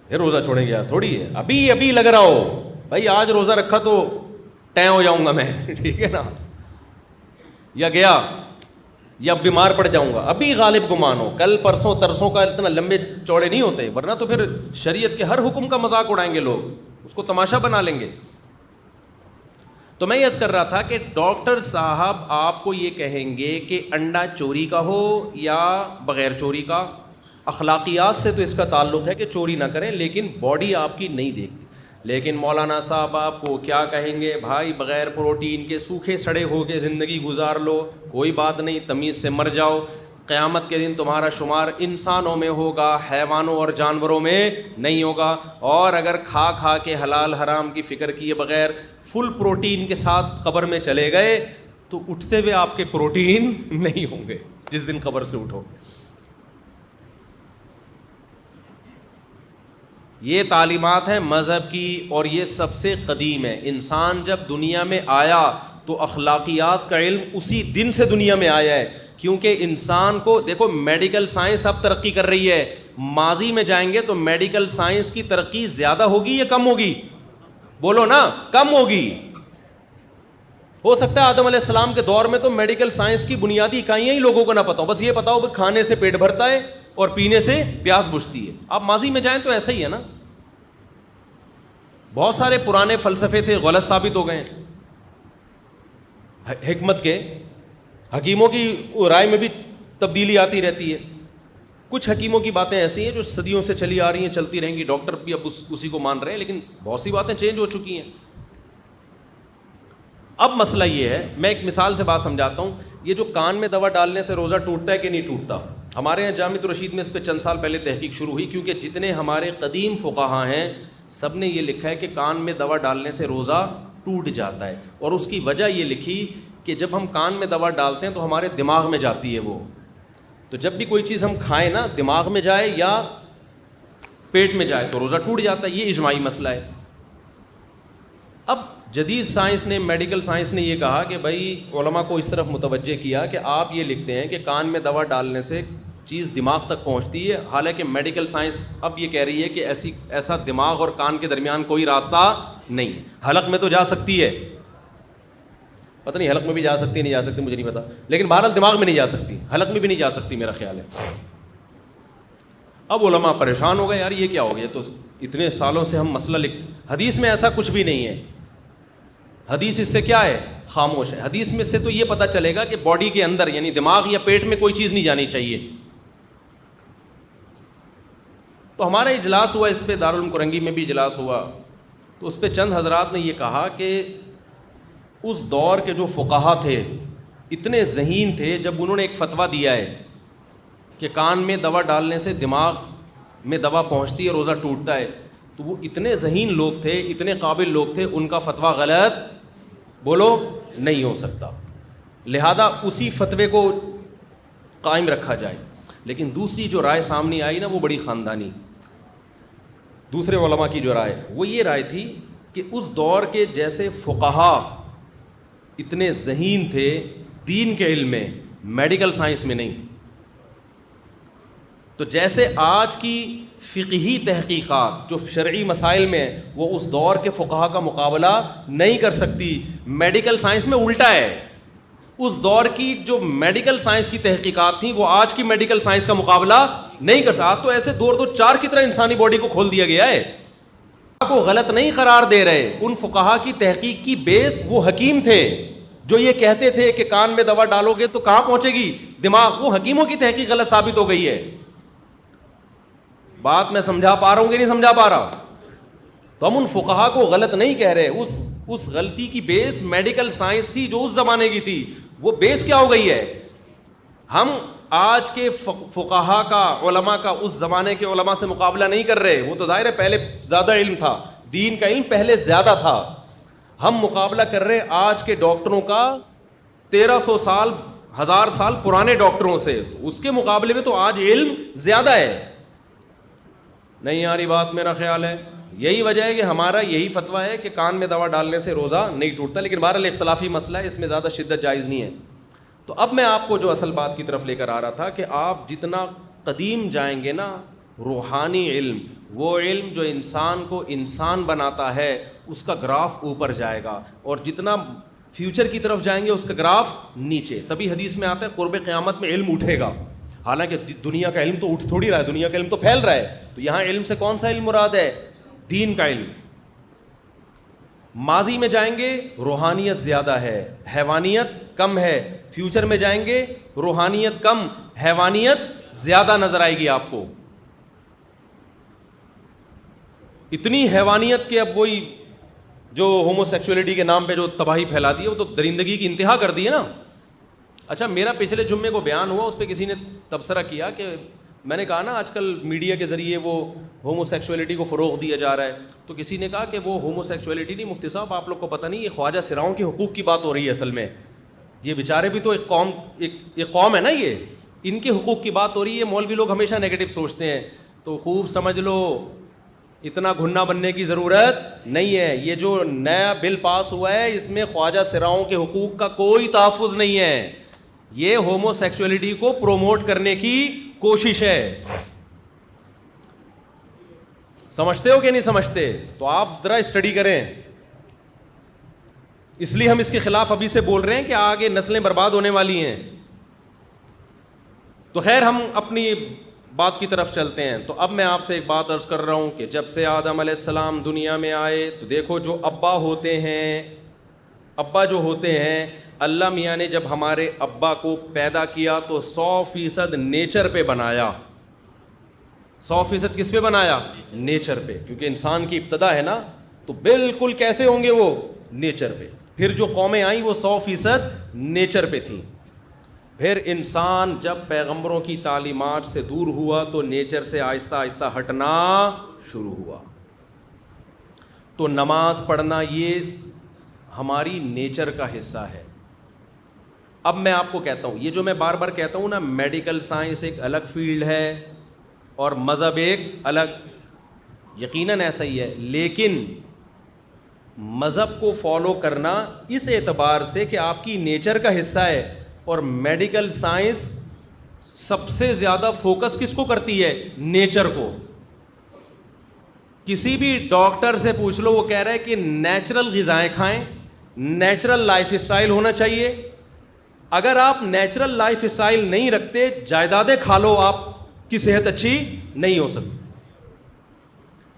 یہ روزہ چھوڑیں گے تھوڑی ہے, ابھی لگ رہا ہو بھائی آج روزہ رکھا تو ٹیں ہو جاؤں گا میں, ٹھیک ہے نا, یا گیا یا بیمار پڑ جاؤں گا, ابھی غالب گمان ہو. کل پرسوں ترسوں کا اتنا لمبے چوڑے نہیں ہوتے, ورنہ تو پھر شریعت کے ہر حکم کا مذاق اڑائیں گے لوگ, اس کو تماشا بنا لیں گے. تو میں یہ کر رہا تھا کہ ڈاکٹر صاحب آپ کو یہ کہیں گے کہ انڈا چوری کا ہو یا بغیر چوری کا, اخلاقیات سے تو اس کا تعلق ہے کہ چوری نہ کریں, لیکن باڈی آپ کی نہیں دیکھتی. لیکن مولانا صاحب آپ کو کیا کہیں گے, بھائی بغیر پروٹین کے سوکھے سڑے ہو کے زندگی گزار لو, کوئی بات نہیں, تمیز سے مر جاؤ, قیامت کے دن تمہارا شمار انسانوں میں ہوگا, حیوانوں اور جانوروں میں نہیں ہوگا. اور اگر کھا کے حلال حرام کی فکر کیے بغیر فل پروٹین کے ساتھ قبر میں چلے گئے تو اٹھتے ہوئے آپ کے پروٹین نہیں ہوں گے جس دن قبر سے اٹھو. یہ تعلیمات ہیں مذہب کی, اور یہ سب سے قدیم ہے. انسان جب دنیا میں آیا تو اخلاقیات کا علم اسی دن سے دنیا میں آیا ہے, کیونکہ انسان کو دیکھو میڈیکل سائنس اب ترقی کر رہی ہے, ماضی میں جائیں گے تو میڈیکل سائنس کی ترقی زیادہ ہوگی یا کم ہوگی, بولو نا, کم ہوگی. ہو سکتا ہے آدم علیہ السلام کے دور میں تو میڈیکل سائنس کی بنیادی اکائیاں ہی لوگوں کو نہ پتہ ہو, بس یہ پتا ہو کہ کھانے سے پیٹ بھرتا ہے اور پینے سے پیاس بجھتی ہے. آپ ماضی میں جائیں تو ایسا ہی ہے نا, بہت سارے پرانے فلسفے تھے غلط ثابت ہو گئے. حکمت کے حکیموں کی رائے میں بھی تبدیلی آتی رہتی ہے. کچھ حکیموں کی باتیں ایسی ہیں جو صدیوں سے چلی آ رہی ہیں, چلتی رہیں گی, ڈاکٹر بھی اب اسی کو مان رہے ہیں, لیکن بہت سی باتیں چینج ہو چکی ہیں. اب مسئلہ یہ ہے, میں ایک مثال سے بات سمجھاتا ہوں. یہ جو کان میں دوا ڈالنے سے روزہ ٹوٹتا ہے کہ نہیں ٹوٹتا, ہمارے یہاں جامع الرشید میں اس پہ چند سال پہلے تحقیق شروع ہوئی, کیونکہ جتنے ہمارے قدیم فقہا ہیں سب نے یہ لکھا ہے کہ کان میں دوا ڈالنے سے روزہ ٹوٹ جاتا ہے. اور اس کی وجہ یہ لکھی کہ جب ہم کان میں دوا ڈالتے ہیں تو ہمارے دماغ میں جاتی ہے وہ, تو جب بھی کوئی چیز ہم کھائیں نا دماغ میں جائے یا پیٹ میں جائے تو روزہ ٹوٹ جاتا ہے. یہ اجماعی مسئلہ ہے. اب جدید سائنس نے, میڈیکل سائنس نے یہ کہا کہ بھائی علماء کو اس طرف متوجہ کیا کہ آپ یہ لکھتے ہیں کہ کان میں دوا ڈالنے سے چیز دماغ تک پہنچتی ہے, حالانکہ میڈیکل سائنس اب یہ کہہ رہی ہے کہ ایسا دماغ اور کان کے درمیان کوئی راستہ نہیں ہے. حلق میں تو جا سکتی ہے, پتہ نہیں حلق میں بھی جا سکتی ہے نہیں جا سکتی مجھے نہیں پتا, لیکن بہرحال دماغ میں نہیں جا سکتی, حلق میں بھی نہیں جا سکتی میرا خیال ہے. اب علماء پریشان ہو گئے, یار یہ کیا ہو گیا, تو اتنے سالوں سے ہم مسئلہ لکھتے, حدیث میں ایسا کچھ بھی نہیں ہے. حدیث اس سے کیا ہے, خاموش ہے. حدیث میں سے تو یہ پتہ چلے گا کہ باڈی کے اندر یعنی دماغ یا پیٹ میں کوئی چیز نہیں جانی چاہیے. تو ہمارا اجلاس ہوا اس پہ, دارالعلوم کرنگی میں بھی اجلاس ہوا, تو اس پہ چند حضرات نے یہ کہا کہ اس دور کے جو فقہا تھے اتنے ذہین تھے, جب انہوں نے ایک فتویٰ دیا ہے کہ کان میں دوا ڈالنے سے دماغ میں دوا پہنچتی ہے, روزہ ٹوٹتا ہے, تو وہ اتنے ذہین لوگ تھے, اتنے قابل لوگ تھے, ان کا فتویٰ غلط بولو نہیں ہو سکتا, لہذا اسی فتوے کو قائم رکھا جائے. لیکن دوسری جو رائے سامنے آئی نا وہ بڑی خاندانی, دوسرے علماء کی جو رائے وہ یہ رائے تھی کہ اس دور کے جیسے فقہا اتنے ذہین تھے دین کے علم میں, میڈیکل سائنس میں نہیں, تو جیسے آج کی فقہی تحقیقات جو شرعی مسائل میں وہ اس دور کے فقہا کا مقابلہ نہیں کر سکتی, میڈیکل سائنس میں الٹا ہے. اس دور کی جو میڈیکل سائنس کی تحقیقات تھیں وہ آج کی میڈیکل سائنس کا مقابلہ نہیں کر سکتا. تو ایسے دو چار کی طرح انسانی باڈی کو کھول دیا گیا ہے, کو غلط نہیں قرار دے رہے. ان فقہا کی تحقیق کی بیس وہ حکیم تھے جو یہ کہتے تھے کہ کان میں دوا ڈالو گے تو کہاں پہنچے گی, دماغ. وہ حکیموں کی تحقیق غلط ثابت ہو گئی ہے. بات میں سمجھا پا رہا ہوں کہ نہیں سمجھا پا رہا؟ تو ہم ان فقہا کو غلط نہیں کہہ رہے, اس غلطی کی بیس میڈیکل سائنس تھی جو اس زمانے کی تھی, وہ بیس کیا ہو گئی ہے. ہم آج کے فقہا کا, علماء کا اس زمانے کے علماء سے مقابلہ نہیں کر رہے, وہ تو ظاہر ہے پہلے زیادہ علم تھا, دین کا علم پہلے زیادہ تھا. ہم مقابلہ کر رہے آج کے ڈاکٹروں کا 1300 سال 1000 سال پرانے ڈاکٹروں سے, اس کے مقابلے میں تو آج علم زیادہ ہے. نہیں آ رہی بات میرا خیال ہے. یہی وجہ ہے کہ ہمارا یہی فتویٰ ہے کہ کان میں دوا ڈالنے سے روزہ نہیں ٹوٹتا, لیکن بہرحال اختلافی مسئلہ ہے, اس میں زیادہ شدت جائز نہیں ہے. تو اب میں آپ کو جو اصل بات کی طرف لے کر آ رہا تھا کہ آپ جتنا قدیم جائیں گے نا, روحانی علم, وہ علم جو انسان کو انسان بناتا ہے, اس کا گراف اوپر جائے گا, اور جتنا فیوچر کی طرف جائیں گے اس کا گراف نیچے. تبھی حدیث میں آتا ہے قرب قیامت میں علم اٹھے گا. حالانکہ دنیا کا علم تو اٹھ تھوڑی رہا ہے, دنیا کا علم تو پھیل رہا ہے. تو یہاں علم سے کون سا علم مراد ہے؟ دین کا علم. ماضی میں جائیں گے روحانیت زیادہ ہے, حیوانیت کم ہے. فیوچر میں جائیں گے روحانیت کم, حیوانیت زیادہ نظر آئے گی آپ کو. اتنی حیوانیت کہ اب وہی جو ہومو سیکچولیٹی کے نام پہ جو تباہی پھیلا دی ہے, وہ تو درندگی کی انتہا کر دی ہے نا. اچھا, میرا پچھلے جمعے کو بیان ہوا, اس پہ کسی نے تبصرہ کیا کہ میں نے کہا نا آج کل میڈیا کے ذریعے وہ ہومو سیکچولیٹی کو فروغ دیا جا رہا ہے. تو کسی نے کہا کہ وہ ہومو سیکچولیٹی نہیں مفتی صاحب, آپ لوگ کو پتہ نہیں, یہ خواجہ سراؤں کے حقوق کی بات ہو رہی ہے. اصل میں یہ بیچارے بھی تو ایک قوم ہے نا, یہ ان کے حقوق کی بات ہو رہی ہے. مولوی لوگ ہمیشہ نیگیٹو سوچتے ہیں, تو خوب سمجھ لو اتنا گھنا بننے کی ضرورت نہیں ہے. یہ جو نیا بل پاس ہوا ہے اس میں خواجہ سراؤں کے حقوق کا کوئی تحفظ نہیں ہے. یہ ہومو سیکچولیٹی کو پروموٹ کرنے کی کوشش ہے. سمجھتے ہو کہ نہیں سمجھتے؟ تو آپ ذرا اسٹڈی کریں. اس لیے ہم اس کے خلاف ابھی سے بول رہے ہیں کہ آگے نسلیں برباد ہونے والی ہیں. تو خیر ہم اپنی بات کی طرف چلتے ہیں. تو اب میں آپ سے ایک بات عرض کر رہا ہوں کہ جب سے آدم علیہ السلام دنیا میں آئے تو دیکھو جو ابا ہوتے ہیں اللہ میاں نے جب ہمارے ابا کو پیدا کیا تو 100% نیچر پہ بنایا. 100% کس پہ بنایا؟ نیچر پہ. کیونکہ انسان کی ابتدا ہے نا, تو بالکل کیسے ہوں گے وہ؟ نیچر پہ. پھر جو قومیں آئیں وہ 100% نیچر پہ تھیں. پھر انسان جب پیغمبروں کی تعلیمات سے دور ہوا تو نیچر سے آہستہ آہستہ ہٹنا شروع ہوا. تو نماز پڑھنا یہ ہماری نیچر کا حصہ ہے. اب میں آپ کو کہتا ہوں, یہ جو میں بار بار کہتا ہوں نا, میڈیکل سائنس ایک الگ فیلڈ ہے اور مذہب ایک الگ, یقیناً ایسا ہی ہے. لیکن مذہب کو فالو کرنا اس اعتبار سے کہ آپ کی نیچر کا حصہ ہے, اور میڈیکل سائنس سب سے زیادہ فوکس کس کو کرتی ہے؟ نیچر کو. کسی بھی ڈاکٹر سے پوچھ لو, وہ کہہ رہا ہے کہ نیچرل غذائیں کھائیں, نیچرل لائف اسٹائل ہونا چاہیے. اگر آپ نیچرل لائف اسٹائل نہیں رکھتے, جائیدادیں کھا لو, آپ کی صحت اچھی نہیں ہو سکتی.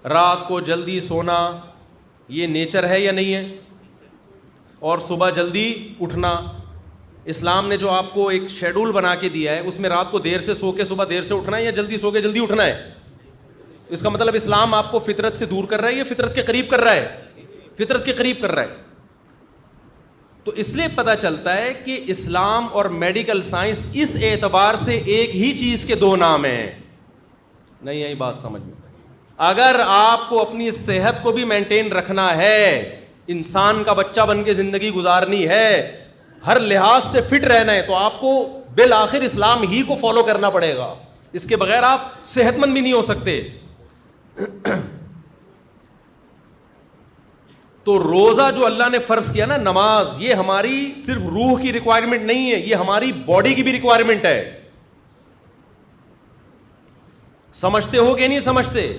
رات کو جلدی سونا یہ نیچر ہے یا نہیں ہے؟ اور صبح جلدی اٹھنا, اسلام نے جو آپ کو ایک شیڈول بنا کے دیا ہے, اس میں رات کو دیر سے سو کے صبح دیر سے اٹھنا ہے یا جلدی سو کے جلدی اٹھنا ہے؟ اس کا مطلب اسلام آپ کو فطرت سے دور کر رہا ہے یا فطرت کے قریب کر رہا ہے؟ فطرت کے قریب کر رہا ہے. تو اس لیے پتہ چلتا ہے کہ اسلام اور میڈیکل سائنس اس اعتبار سے ایک ہی چیز کے دو نام ہیں. نہیں آئی بات سمجھ میں؟ اگر آپ کو اپنی صحت کو بھی مینٹین رکھنا ہے, انسان کا بچہ بن کے زندگی گزارنی ہے, ہر لحاظ سے فٹ رہنا ہے, تو آپ کو بالآخر اسلام ہی کو فالو کرنا پڑے گا. اس کے بغیر آپ صحت مند بھی نہیں ہو سکتے. تو روزہ جو اللہ نے فرض کیا نا, نماز, یہ ہماری صرف روح کی ریکوائرمنٹ نہیں ہے, یہ ہماری باڈی کی بھی ریکوائرمنٹ ہے. سمجھتے ہو کہ نہیں سمجھتے؟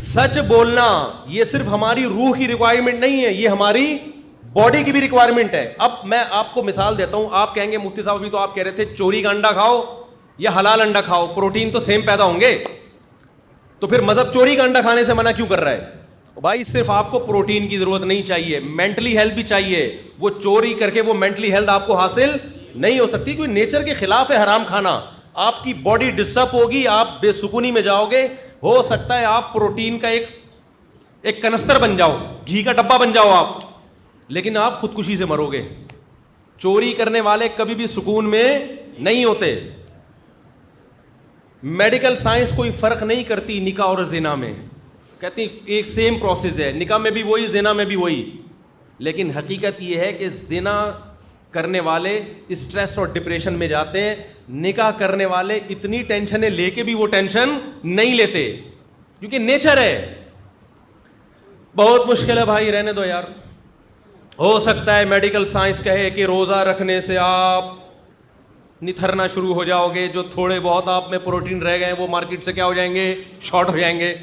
سچ بولنا یہ صرف ہماری روح کی ریکوائرمنٹ نہیں ہے, یہ ہماری باڈی کی بھی ریکوائرمنٹ ہے. اب میں آپ کو مثال دیتا ہوں. آپ کہیں گے مفتی صاحب ابھی تو آپ کہہ رہے تھے چوری کا انڈا کھاؤ یا حلال انڈا کھاؤ, پروٹین تو سیم پیدا ہوں گے, تو پھر مذہب چوری کا انڈا کھانے سے منع کیوں کر رہا ہے؟ بھائی صرف آپ کو پروٹین کی ضرورت نہیں چاہیے, مینٹلی ہیلتھ بھی چاہیے. وہ چوری کر کے وہ مینٹلی ہیلتھ آپ کو حاصل نہیں ہو سکتی, کیونکہ نیچر کے خلاف ہے حرام کھانا. آپ کی باڈی ڈسٹرب ہوگی, آپ بے سکونی میں جاؤ گے. ہو سکتا ہے آپ پروٹین کا ایک کنستر بن جاؤ, گھی کا ڈبہ بن جاؤ آپ, لیکن آپ خودکشی سے مرو گے. چوری کرنے والے کبھی بھی سکون میں نہیں ہوتے. میڈیکل سائنس کوئی فرق نہیں کرتی نکاح اور زنا میں, کہتی ایک سیم پروسیس ہے, نکاح میں بھی وہی, زنا میں بھی وہی. لیکن حقیقت یہ ہے کہ زنا کرنے والے اسٹریس اور ڈپریشن میں جاتے ہیں, نکاح کرنے والے اتنی ٹینشنیں لے کے بھی وہ ٹینشن نہیں لیتے, کیونکہ نیچر ہے. بہت مشکل ہے بھائی, رہنے دو یار. ہو سکتا ہے میڈیکل سائنس کہے کہ روزہ رکھنے سے آپ نتھرنا شروع ہو جاؤ گے, جو تھوڑے بہت آپ میں پروٹین رہ گئے ہیں وہ مارکیٹ سے کیا ہو جائیں گے, شارٹ ہو جائیں گے,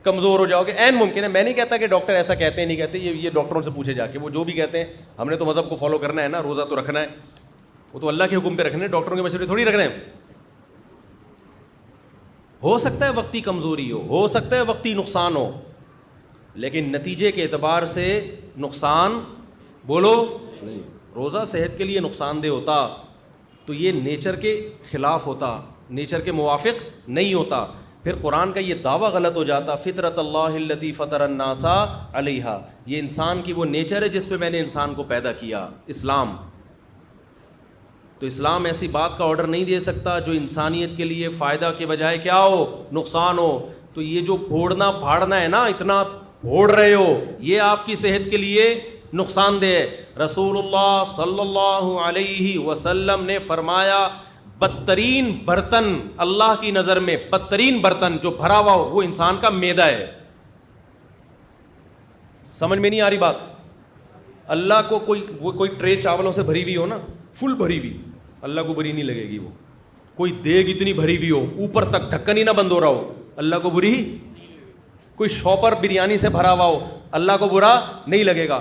کمزور ہو جاؤ گے. این ممکن ہے, میں نہیں کہتا کہ ڈاکٹر ایسا کہتے ہیں نہیں کہتے, یہ ڈاکٹروں سے پوچھے جا کے, وہ جو بھی کہتے ہیں. ہم نے تو مذہب کو فالو کرنا ہے نا, روزہ تو رکھنا ہے, وہ تو اللہ کے حکم پہ رکھنا ہے, ڈاکٹروں کے مشورے تھوڑی رکھنا ہے. ہو سکتا ہے وقتی کمزوری ہو سکتا ہے وقتی نقصان ہو, لیکن نتیجے کے اعتبار سے نقصان بولو نہیں. روزہ صحت کے لیے نقصان دہ ہوتا تو یہ نیچر کے خلاف ہوتا, نیچر کے موافق نہیں ہوتا. پھر قرآن کا یہ دعویٰ غلط ہو جاتا, فطرت اللہ التی فطر الناس علیہا, یہ انسان کی وہ نیچر ہے جس پہ میں نے انسان کو پیدا کیا, اسلام. تو اسلام ایسی بات کا آرڈر نہیں دے سکتا جو انسانیت کے لیے فائدہ کے بجائے کیا ہو, نقصان ہو. تو یہ جو پھوڑنا پھاڑنا ہے نا, اتنا پھوڑ رہے ہو, یہ آپ کی صحت کے لیے نقصان دہ ہے. رسول اللہ صلی اللہ علیہ وسلم نے فرمایا بدترین برتن اللہ کی نظر میں, بدترین برتن جو بھرا ہوا ہو وہ انسان کا معدہ ہے. سمجھ میں نہیں آ رہی بات؟ اللہ کو کوئی ٹرے چاولوں سے بھری ہوئی ہو نا, فل بھری ہوئی, اللہ کو بری نہیں لگے گی. وہ کوئی دیگ اتنی بھری ہوئی ہو, اوپر تک ڈھکن ہی نہ بند ہو رہا ہو, اللہ کو بری. کوئی شاپر بریانی سے بھرا ہوا ہو, اللہ کو برا نہیں لگے گا.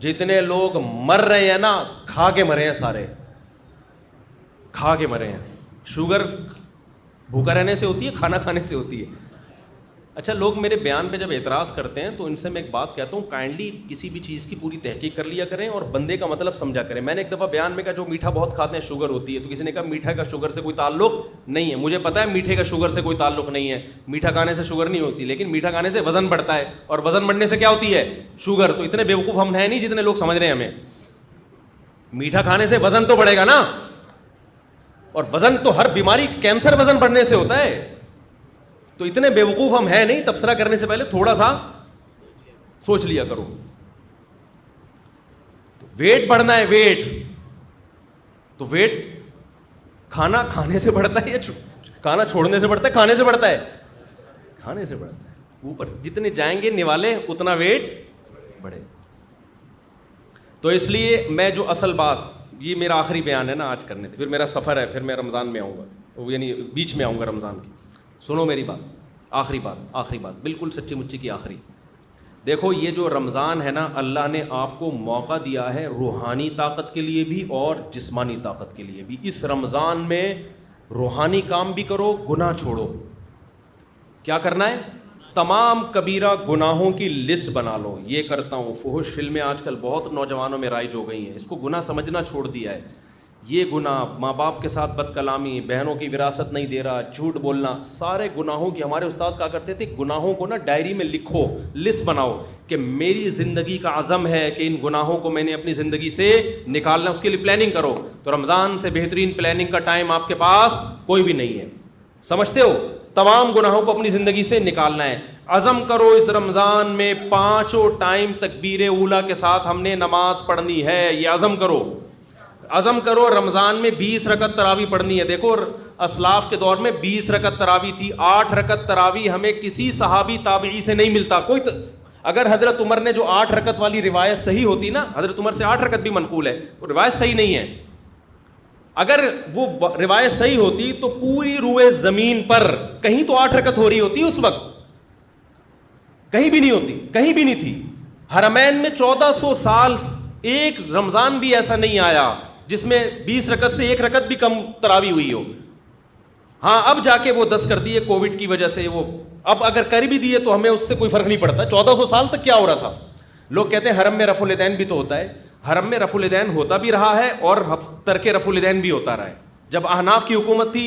جتنے لوگ مر رہے ہیں نا کھا کے مرے ہیں, سارے کھا کے مرے ہیں. شوگر بھوکا رہنے سے ہوتی ہے, کھانا کھانے سے ہوتی ہے. اچھا, لوگ میرے بیان پہ جب اعتراض کرتے ہیں تو ان سے میں ایک بات کہتا ہوں, کائنڈلی کسی بھی چیز کی پوری تحقیق کر لیا کریں اور بندے کا مطلب سمجھا کریں. میں نے ایک دفعہ بیان میں کہا جو میٹھا بہت کھاتے ہیں شوگر ہوتی ہے, تو کسی نے کہا میٹھا کا شوگر سے کوئی تعلق نہیں ہے. مجھے پتا ہے میٹھے کا شوگر سے کوئی تعلق نہیں ہے, میٹھا کھانے سے شوگر نہیں ہوتی, لیکن میٹھا کھانے سے وزن بڑھتا ہے, اور وزن بڑھنے سے کیا ہوتی ہے, شوگر. تو اتنے بیوقوف ہم ہیں نہیں جتنے لوگ سمجھ رہے ہیں ہمیں. میٹھا کھانے سے وزن تو بڑھے گا نا, اور وزن تو ہر بیماری, کینسر وزن بڑھنے سے ہوتا ہے. تو اتنے بیوقوف ہم ہیں نہیں, تبصرہ کرنے سے پہلے تھوڑا سا سوچ لیا کرو. تو ویٹ بڑھنا ہے, ویٹ تو ویٹ کھانا کھانے سے بڑھتا ہے یا کھانا چھوڑنے سے بڑھتا ہے؟ کھانے سے بڑھتا ہے, کھانے سے بڑھتا ہے. اوپر جتنے جائیں گے نوالے اتنا ویٹ بڑھے. تو اس لیے میں جو اصل بات, یہ میرا آخری بیان ہے نا آج کرنے تھے, پھر میرا سفر ہے, پھر میں رمضان میں آؤں گا, یعنی بیچ میں آؤں گا رمضان کی. سنو میری بات, آخری بات بالکل سچی مچی کی آخری. دیکھو یہ جو رمضان ہے نا, اللہ نے آپ کو موقع دیا ہے روحانی طاقت کے لیے بھی اور جسمانی طاقت کے لیے بھی. اس رمضان میں روحانی کام بھی کرو, گناہ چھوڑو. کیا کرنا ہے؟ تمام کبیرہ گناہوں کی لسٹ بنا لو. یہ کرتا ہوں, فحش فلمیں آج کل بہت نوجوانوں میں رائج ہو گئی ہیں, اس کو گناہ سمجھنا چھوڑ دیا ہے. یہ گناہ, ماں باپ کے ساتھ بد کلامی, بہنوں کی وراثت نہیں دے رہا, جھوٹ بولنا, سارے گناہوں کی. ہمارے استاذ کہا کرتے تھے گناہوں کو نا ڈائری میں لکھو, لسٹ بناؤ کہ میری زندگی کا عزم ہے کہ ان گناہوں کو میں نے اپنی زندگی سے نکالنا, اس کے لیے پلاننگ کرو. تو رمضان سے بہترین پلاننگ کا ٹائم آپ کے پاس کوئی بھی نہیں ہے. سمجھتے ہو؟ تمام گناہوں کو اپنی زندگی سے نکالنا ہے. عزم کرو اس رمضان میں 5 ٹائم تکبیر اولیٰ کے ساتھ ہم نے نماز پڑھنی ہے. یہ عزم کرو, عزم کرو. رمضان میں 20 رکعت تراویح پڑھنی ہے. دیکھو اسلاف کے دور میں 20 رکعت تراویح تھی. 8 رکعت تراویح ہمیں کسی صحابی تابعی سے نہیں ملتا. اگر حضرت عمر نے جو 8 رکعت والی روایت صحیح ہوتی نا, حضرت عمر سے 8 رکعت بھی منقول ہے, وہ روایت صحیح نہیں ہے. اگر وہ روایت صحیح ہوتی تو پوری روئے زمین پر کہیں تو 8 رکعت ہو رہی ہوتی اس وقت, کہیں بھی نہیں ہوتی, کہیں بھی نہیں تھی. حرمین میں 1400 سال ایک رمضان بھی ایسا نہیں آیا جس میں 20 رکعت سے 1 رکعت بھی کم تراویح ہوئی ہو. ہاں اب جا کے وہ 10 کر دیے کووڈ کی وجہ سے, وہ اب اگر کر بھی دیے تو ہمیں اس سے کوئی فرق نہیں پڑتا. 1400 سال تک کیا ہو رہا تھا؟ لوگ کہتے ہیں حرم میں رفع الیدین بھی تو ہوتا ہے. حرم میں رفع الیدین ہوتا بھی رہا ہے اور ترک رفع الیدین بھی ہوتا رہا ہے. جب احناف کی حکومت تھی,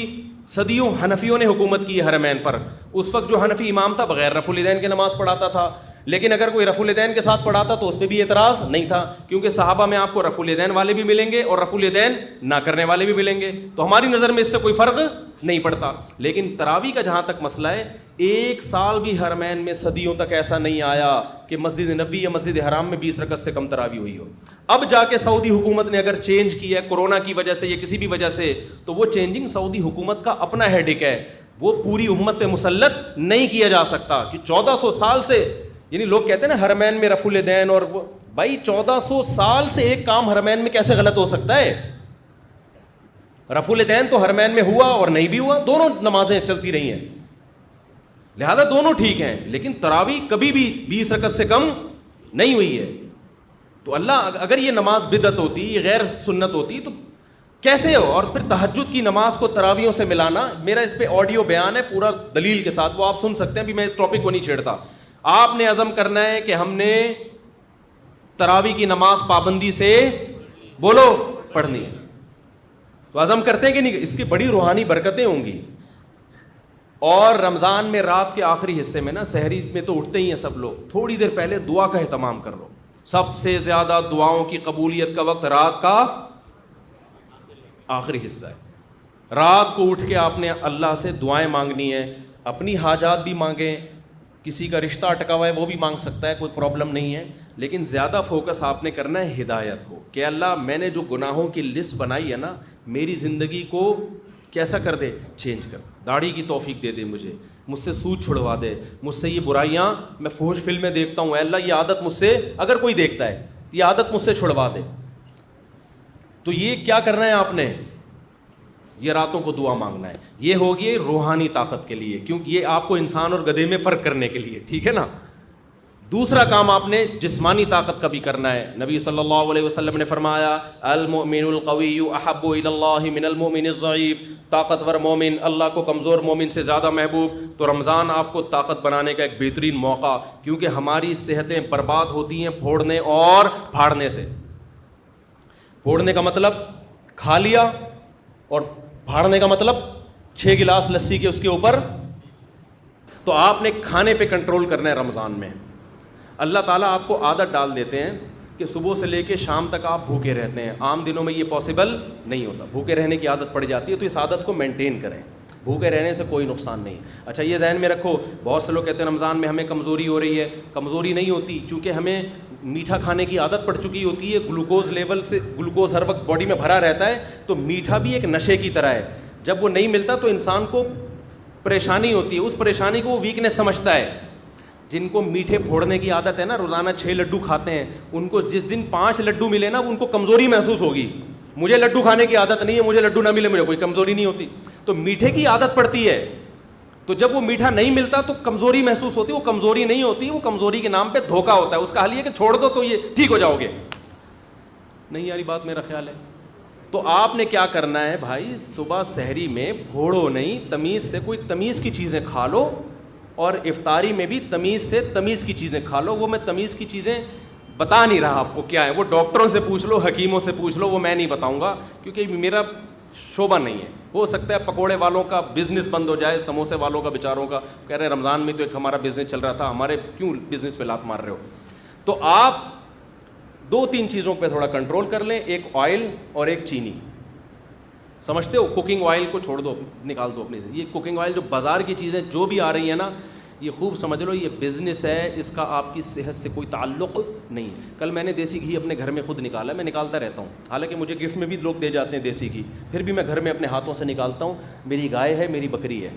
صدیوں حنفیوں نے حکومت کی ہے حرمین پر, اس وقت جو حنفی امام تھا بغیر رفع الیدین کے نماز پڑھاتا تھا. لیکن اگر کوئی رفع الیدین کے ساتھ پڑھاتا تو اس پہ بھی اعتراض نہیں تھا, کیونکہ صحابہ میں آپ کو رفع الیدین والے بھی ملیں گے اور رفع الیدین نہ کرنے والے بھی ملیں گے. تو ہماری نظر میں اس سے کوئی فرق نہیں پڑتا. لیکن تراویح کا جہاں تک مسئلہ ہے, 1 سال بھی حرمین میں صدیوں تک ایسا نہیں آیا کہ مسجد نبوی یا مسجد حرام میں 20 رکعت سے کم تراویح ہوئی ہو. اب جا کے سعودی حکومت نے اگر چینج کیا ہے کورونا کی وجہ سے یا کسی بھی وجہ سے, تو وہ چینجنگ سعودی حکومت کا اپنا ہیڈک ہے, وہ پوری امت پہ مسلط نہیں کیا جا سکتا. کہ 1400 سال سے, یعنی لوگ کہتے ہیں نا حرمین میں رفع الیدین, اور وہ بھائی 1400 سال سے ایک کام حرمین میں کیسے غلط ہو سکتا ہے؟ رفع الیدین تو حرمین میں ہوا اور نہیں بھی ہوا, دونوں نمازیں چلتی رہی ہیں, لہذا دونوں ٹھیک ہیں. لیکن تراویح کبھی بھی 20 رکعت سے کم نہیں ہوئی ہے. تو اللہ, اگر یہ نماز بدعت ہوتی, یہ غیر سنت ہوتی, تو کیسے ہو؟ اور پھر تہجد کی نماز کو تراویحوں سے ملانا, میرا اس پہ آڈیو بیان ہے پورا دلیل کے ساتھ, وہ آپ سن سکتے ہیں. ابھی میں اس ٹاپک کو نہیں چھیڑتا. آپ نے عزم کرنا ہے کہ ہم نے تراویح کی نماز پابندی سے بولو پڑھنی ہے. تو عزم کرتے ہیں کہ نہیں؟ اس کی بڑی روحانی برکتیں ہوں گی. اور رمضان میں رات کے آخری حصے میں نا, سحری میں تو اٹھتے ہی ہیں سب لوگ, تھوڑی دیر پہلے دعا کا اہتمام کر لو. سب سے زیادہ دعاؤں کی قبولیت کا وقت رات کا آخری حصہ ہے. رات کو اٹھ کے آپ نے اللہ سے دعائیں مانگنی ہیں. اپنی حاجات بھی مانگیں, کسی کا رشتہ اٹکا ہوا ہے وہ بھی مانگ سکتا ہے, کوئی پرابلم نہیں ہے. لیکن زیادہ فوکس آپ نے کرنا ہے ہدایت کو, کہ اللہ میں نے جو گناہوں کی لسٹ بنائی ہے نا, میری زندگی کو کیسا کر دے, چینج کر. داڑھی کی توفیق دے دے مجھے, مجھ سے سود چھڑوا دے, مجھ سے یہ برائیاں, میں فحش فلمیں دیکھتا ہوں, اے اللہ یہ عادت مجھ سے, اگر کوئی دیکھتا ہے یہ عادت مجھ سے چھڑوا دے. تو یہ کیا کرنا ہے آپ نے؟ یہ راتوں کو دعا مانگنا ہے. یہ ہوگی روحانی طاقت کے لیے, کیونکہ یہ آپ کو انسان اور گدھے میں فرق کرنے کے لیے, ٹھیک ہے نا. دوسرا کام آپ نے جسمانی طاقت کا بھی کرنا ہے. نبی صلی اللہ علیہ وسلم نے فرمایا المؤمن القوی احب الی اللہ من المؤمن الضعیف, طاقتور مومن اللہ کو کمزور مومن سے زیادہ محبوب. تو رمضان آپ کو طاقت بنانے کا ایک بہترین موقع, کیونکہ ہماری صحتیں برباد ہوتی ہیں پھوڑنے اور پھاڑنے سے. پھوڑنے کا مطلب کھا لیا, اور پھاڑنے کا مطلب 6 گلاس لسی کے اس کے اوپر. تو آپ نے کھانے پہ کنٹرول کرنا ہے رمضان میں. اللہ تعالیٰ آپ کو عادت ڈال دیتے ہیں کہ صبح سے لے کے شام تک آپ بھوکے رہتے ہیں. عام دنوں میں یہ پاسبل نہیں ہوتا, بھوکے رہنے کی عادت پڑ جاتی ہے. تو اس عادت کو مینٹین کریں, بھوکے رہنے سے کوئی نقصان نہیں. اچھا یہ ذہن میں رکھو, بہت سے لوگ کہتے ہیں رمضان میں ہمیں کمزوری ہو رہی ہے. کمزوری نہیں ہوتی, چونکہ ہمیں میٹھا کھانے کی عادت پڑ چکی ہوتی ہے. گلوکوز لیول سے, گلوکوز ہر وقت باڈی میں بھرا رہتا ہے, تو میٹھا بھی ایک نشے کی طرح ہے. جب وہ نہیں ملتا تو انسان کو پریشانی ہوتی ہے, اس پریشانی کو وہ ویکنیس سمجھتا ہے. جن کو میٹھے پھوڑنے کی عادت ہے نا, روزانہ 6 لڈو کھاتے ہیں, ان کو جس دن 5 لڈو ملے نا, ان کو کمزوری محسوس ہوگی. مجھے لڈو کھانے کی عادت نہیں ہے, مجھے لڈو نہ ملے مجھے کوئی کمزوری نہیں ہوتی. تو میٹھے کی عادت پڑتی ہے, تو جب وہ میٹھا نہیں ملتا تو کمزوری محسوس ہوتی ہے. وہ کمزوری نہیں ہوتی, وہ کمزوری کے نام پہ دھوکا ہوتا ہے. اس کا حل یہ کہ چھوڑ دو تو یہ ٹھیک ہو جاؤ گے. نہیں یاری بات میرا خیال ہے. تو آپ نے کیا کرنا ہے بھائی, صبح سحری میں پھوڑو نہیں, تمیز سے کوئی تمیز کی چیزیں کھا لو, اور افطاری میں بھی تمیز سے تمیز کی چیزیں کھا لو. وہ میں تمیز کی چیزیں بتا نہیں رہا آپ کو کیا ہے, وہ ڈاکٹروں سے پوچھ لو, حکیموں سے پوچھ لو, وہ میں نہیں بتاؤں گا کیونکہ میرا شعبہ نہیں ہے. ہو سکتا ہے پکوڑے والوں کا بزنس بند ہو جائے, سموسے والوں کا بیچاروں کا, کہہ رہے ہیں رمضان میں تو ایک ہمارا بزنس چل رہا تھا, ہمارے کیوں بزنس پہ لات مار رہے ہو. تو آپ 2-3 چیزوں پہ تھوڑا کنٹرول کر لیں, ایک آئل اور ایک چینی. سمجھتے ہو, کوکنگ آئل کو چھوڑ دو, نکال دو اپنے سے. یہ کوکنگ آئل جو بازار کی چیزیں جو بھی آ رہی ہیں نا, یہ خوب سمجھ لو یہ بزنس ہے, اس کا آپ کی صحت سے کوئی تعلق نہیں. کل میں نے دیسی گھی اپنے گھر میں خود نکالا, میں نکالتا رہتا ہوں, حالانکہ مجھے گفٹ میں بھی لوگ دے جاتے ہیں دیسی گھی, پھر بھی میں گھر میں اپنے ہاتھوں سے نکالتا ہوں. میری گائے ہے, میری بکری ہے,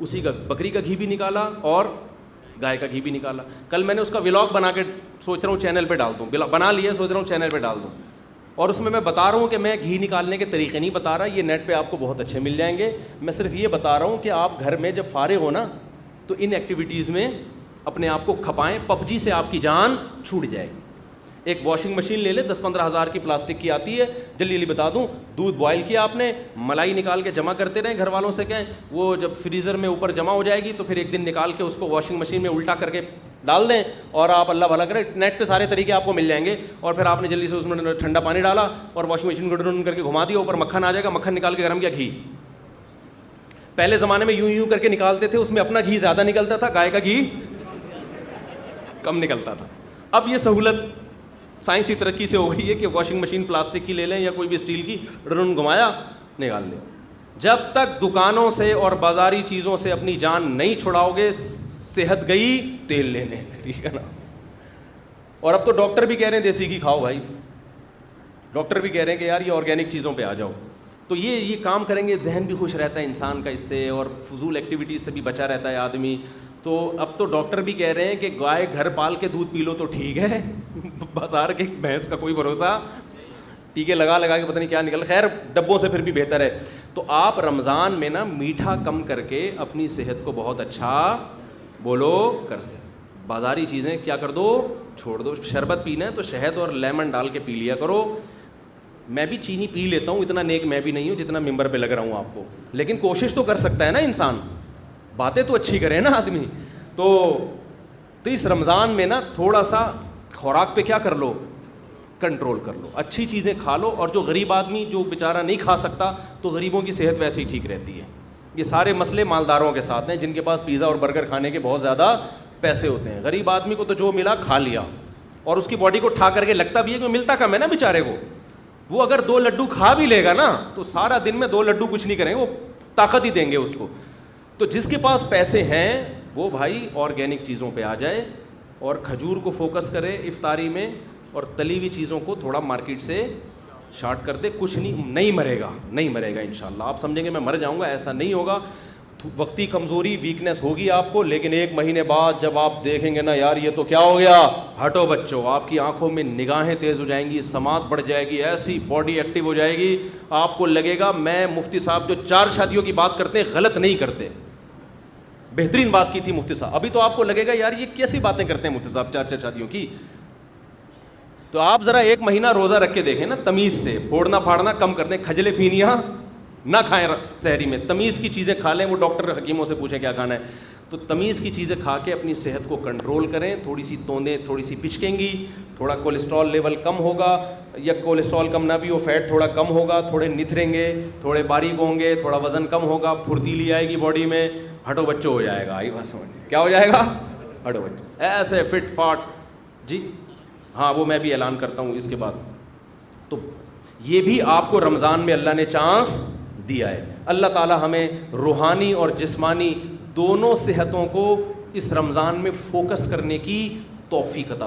اسی کا بکری کا گھی بھی نکالا اور گائے کا گھی بھی نکالا. کل میں نے اس کا ولاگ بنا کے سوچ رہا ہوں چینل پہ ڈال دوں, بنا لیا, سوچ رہا ہوں چینل پہ ڈال دوں. اور اس میں بتا رہا ہوں کہ میں گھی نکالنے کے طریقے نہیں بتا رہا, یہ نیٹ پہ آپ کو بہت اچھے مل جائیں گے. میں صرف یہ بتا رہا ہوں کہ آپ گھر میں جب فارغ ہو نا, تو ان ایکٹیویٹیز میں اپنے آپ کو کھپائیں. پب جی سے آپ کی جان چھوٹ جائے گی. ایک واشنگ مشین لے لے, 10-15 ہزار کی پلاسٹک کی آتی ہے. جلدی جلدی بتا دوں, دودھ بوائل کیا آپ نے, ملائی نکال کے جمع کرتے رہیں, گھر والوں سے کہیں, وہ جب فریزر میں اوپر جمع ہو جائے گی تو پھر ایک دن نکال کے اس کو واشنگ مشین میں الٹا کر کے ڈال دیں, اور آپ اللہ بھلا کریں, نیٹ پہ سارے طریقے آپ کو مل جائیں گے. اور پھر آپ نے جلدی سے اس میں ٹھنڈا پانی ڈالا اور واشنگ مشین کو ڈرن کر کے گھما دیا, اوپر مکھن آ جائے گا, مکھن نکال کے گرم کیا, گھی. پہلے زمانے میں یوں کر کے نکالتے تھے, اس میں اپنا گھی زیادہ نکلتا تھا, گائے کا گھی کم نکلتا تھا. اب یہ سہولت سائنسی ترقی سے ہو گئی ہے کہ واشنگ مشین پلاسٹک کی لے لیں یا کوئی بھی اسٹیل کی, ڈرن گھمایا, نکال لیں. جب تک دکانوں سے اور بازاری چیزوں سے اپنی جان نہیں چھڑاؤ گے, صحت گئی تیل لینے, ٹھیک ہے نا. اور اب تو ڈاکٹر بھی کہہ رہے ہیں دیسی گھی کھاؤ بھائی, ڈاکٹر بھی کہہ رہے ہیں کہ یار یہ آرگینک چیزوں پہ آ جاؤ. تو یہ کام کریں گے, ذہن بھی خوش رہتا ہے انسان کا اس سے, اور فضول ایکٹیویٹیز سے بھی بچا رہتا ہے آدمی. تو اب تو ڈاکٹر بھی کہہ رہے ہیں کہ گائے گھر پال کے دودھ پی لو تو ٹھیک ہے, بازار کے بھینس کا کوئی بھروسہ, ٹیکے لگا کے پتہ نہیں کیا نکل, خیر ڈبوں سے پھر بھی بہتر ہے. تو آپ رمضان میں نا میٹھا کم کر کے اپنی صحت کو بہت اچھا بولو کر دیں. بازاری چیزیں کیا کر دو, چھوڑ دو. شربت پینا ہے تو شہد اور لیمن ڈال کے پی لیا کرو. میں بھی چینی پی لیتا ہوں, اتنا نیک میں بھی نہیں ہوں جتنا ممبر پہ لگ رہا ہوں آپ کو, لیکن کوشش تو کر سکتا ہے نا انسان, باتیں تو اچھی کرے نا آدمی. تو اس رمضان میں نا تھوڑا سا خوراک پہ کیا کر لو, کنٹرول کر لو, اچھی چیزیں کھا لو. اور جو غریب آدمی جو بیچارہ نہیں کھا سکتا, تو غریبوں کی صحت ویسے ہی ٹھیک رہتی ہے. یہ سارے مسئلے مالداروں کے ساتھ ہیں, جن کے پاس پیزا اور برگر کھانے کے بہت زیادہ پیسے ہوتے ہیں. غریب آدمی کو تو جو ملا کھا لیا, اور اس کی باڈی کو ٹھا کر کے لگتا بھی ہے کہ ملتا کم ہے نا بیچارے کو. وہ اگر 2 لڈو کھا بھی لے گا نا, تو سارا دن میں 2 لڈو کچھ نہیں کریں گے, وہ طاقت ہی دیں گے اس کو. تو جس کے پاس پیسے ہیں وہ بھائی آرگینک چیزوں پہ آ جائے, اور کھجور کو فوکس کرے افطاری میں, اور تلی ہوئی چیزوں کو تھوڑا مارکیٹ سے شارٹ کر دے. کچھ نہیں مرے گا انشاءاللہ. آپ سمجھیں گے میں مر جاؤں گا, ایسا نہیں ہوگا. وقتی کمزوری ویکنیس ہوگی آپ کو, لیکن 1 مہینے بعد جب آپ دیکھیں گے نا یار یہ تو کیا ہو گیا, ہٹو بچوں, آپ کی آنکھوں میں نگاہیں تیز ہو جائیں گی, سماعت بڑھ جائے گی, ایسی باڈی ایکٹیو ہو جائے گی, آپ کو لگے گا میں مفتی صاحب جو 4 شادیوں کی بات کرتے ہیں غلط نہیں کرتے. بہترین بات کی تھی مفتی صاحب. ابھی تو آپ کو لگے گا یار یہ کیسی باتیں کرتے ہیں مفتی صاحب 4 شادیوں کی. تو آپ ذرا 1 مہینہ روزہ رکھ کے دیکھیں نا, تمیز سے, پھوڑنا پھاڑنا کم کر دیں, کھجلے پھینیاں نہ کھائیں سحری میں, تمیز کی چیزیں کھا لیں. وہ ڈاکٹر حکیموں سے پوچھیں کیا کھانا ہے, تو تمیز کی چیزیں کھا کے اپنی صحت کو کنٹرول کریں. تھوڑی سی توندیں تھوڑی سی پچکیں گی, تھوڑا کولیسٹرول لیول کم ہوگا, یا کولیسٹرول کم نہ بھی ہو, فیٹ تھوڑا کم ہوگا, تھوڑے نتھریں گے, تھوڑے باریک ہوں گے, تھوڑا وزن کم ہوگا, پھرتیلی آئے گی باڈی میں, ہٹو بچو ہو جائے گا. آئی بس کیا ہو جائے گا, ہٹو بچو, ایسے فٹ فاٹ. جی ہاں وہ میں بھی اعلان کرتا ہوں اس کے بعد. تو یہ بھی آپ کو رمضان میں اللہ نے چانس دیا ہے. اللہ تعالی ہمیں روحانی اور جسمانی دونوں صحتوں کو اس رمضان میں فوکس کرنے کی توفیق عطا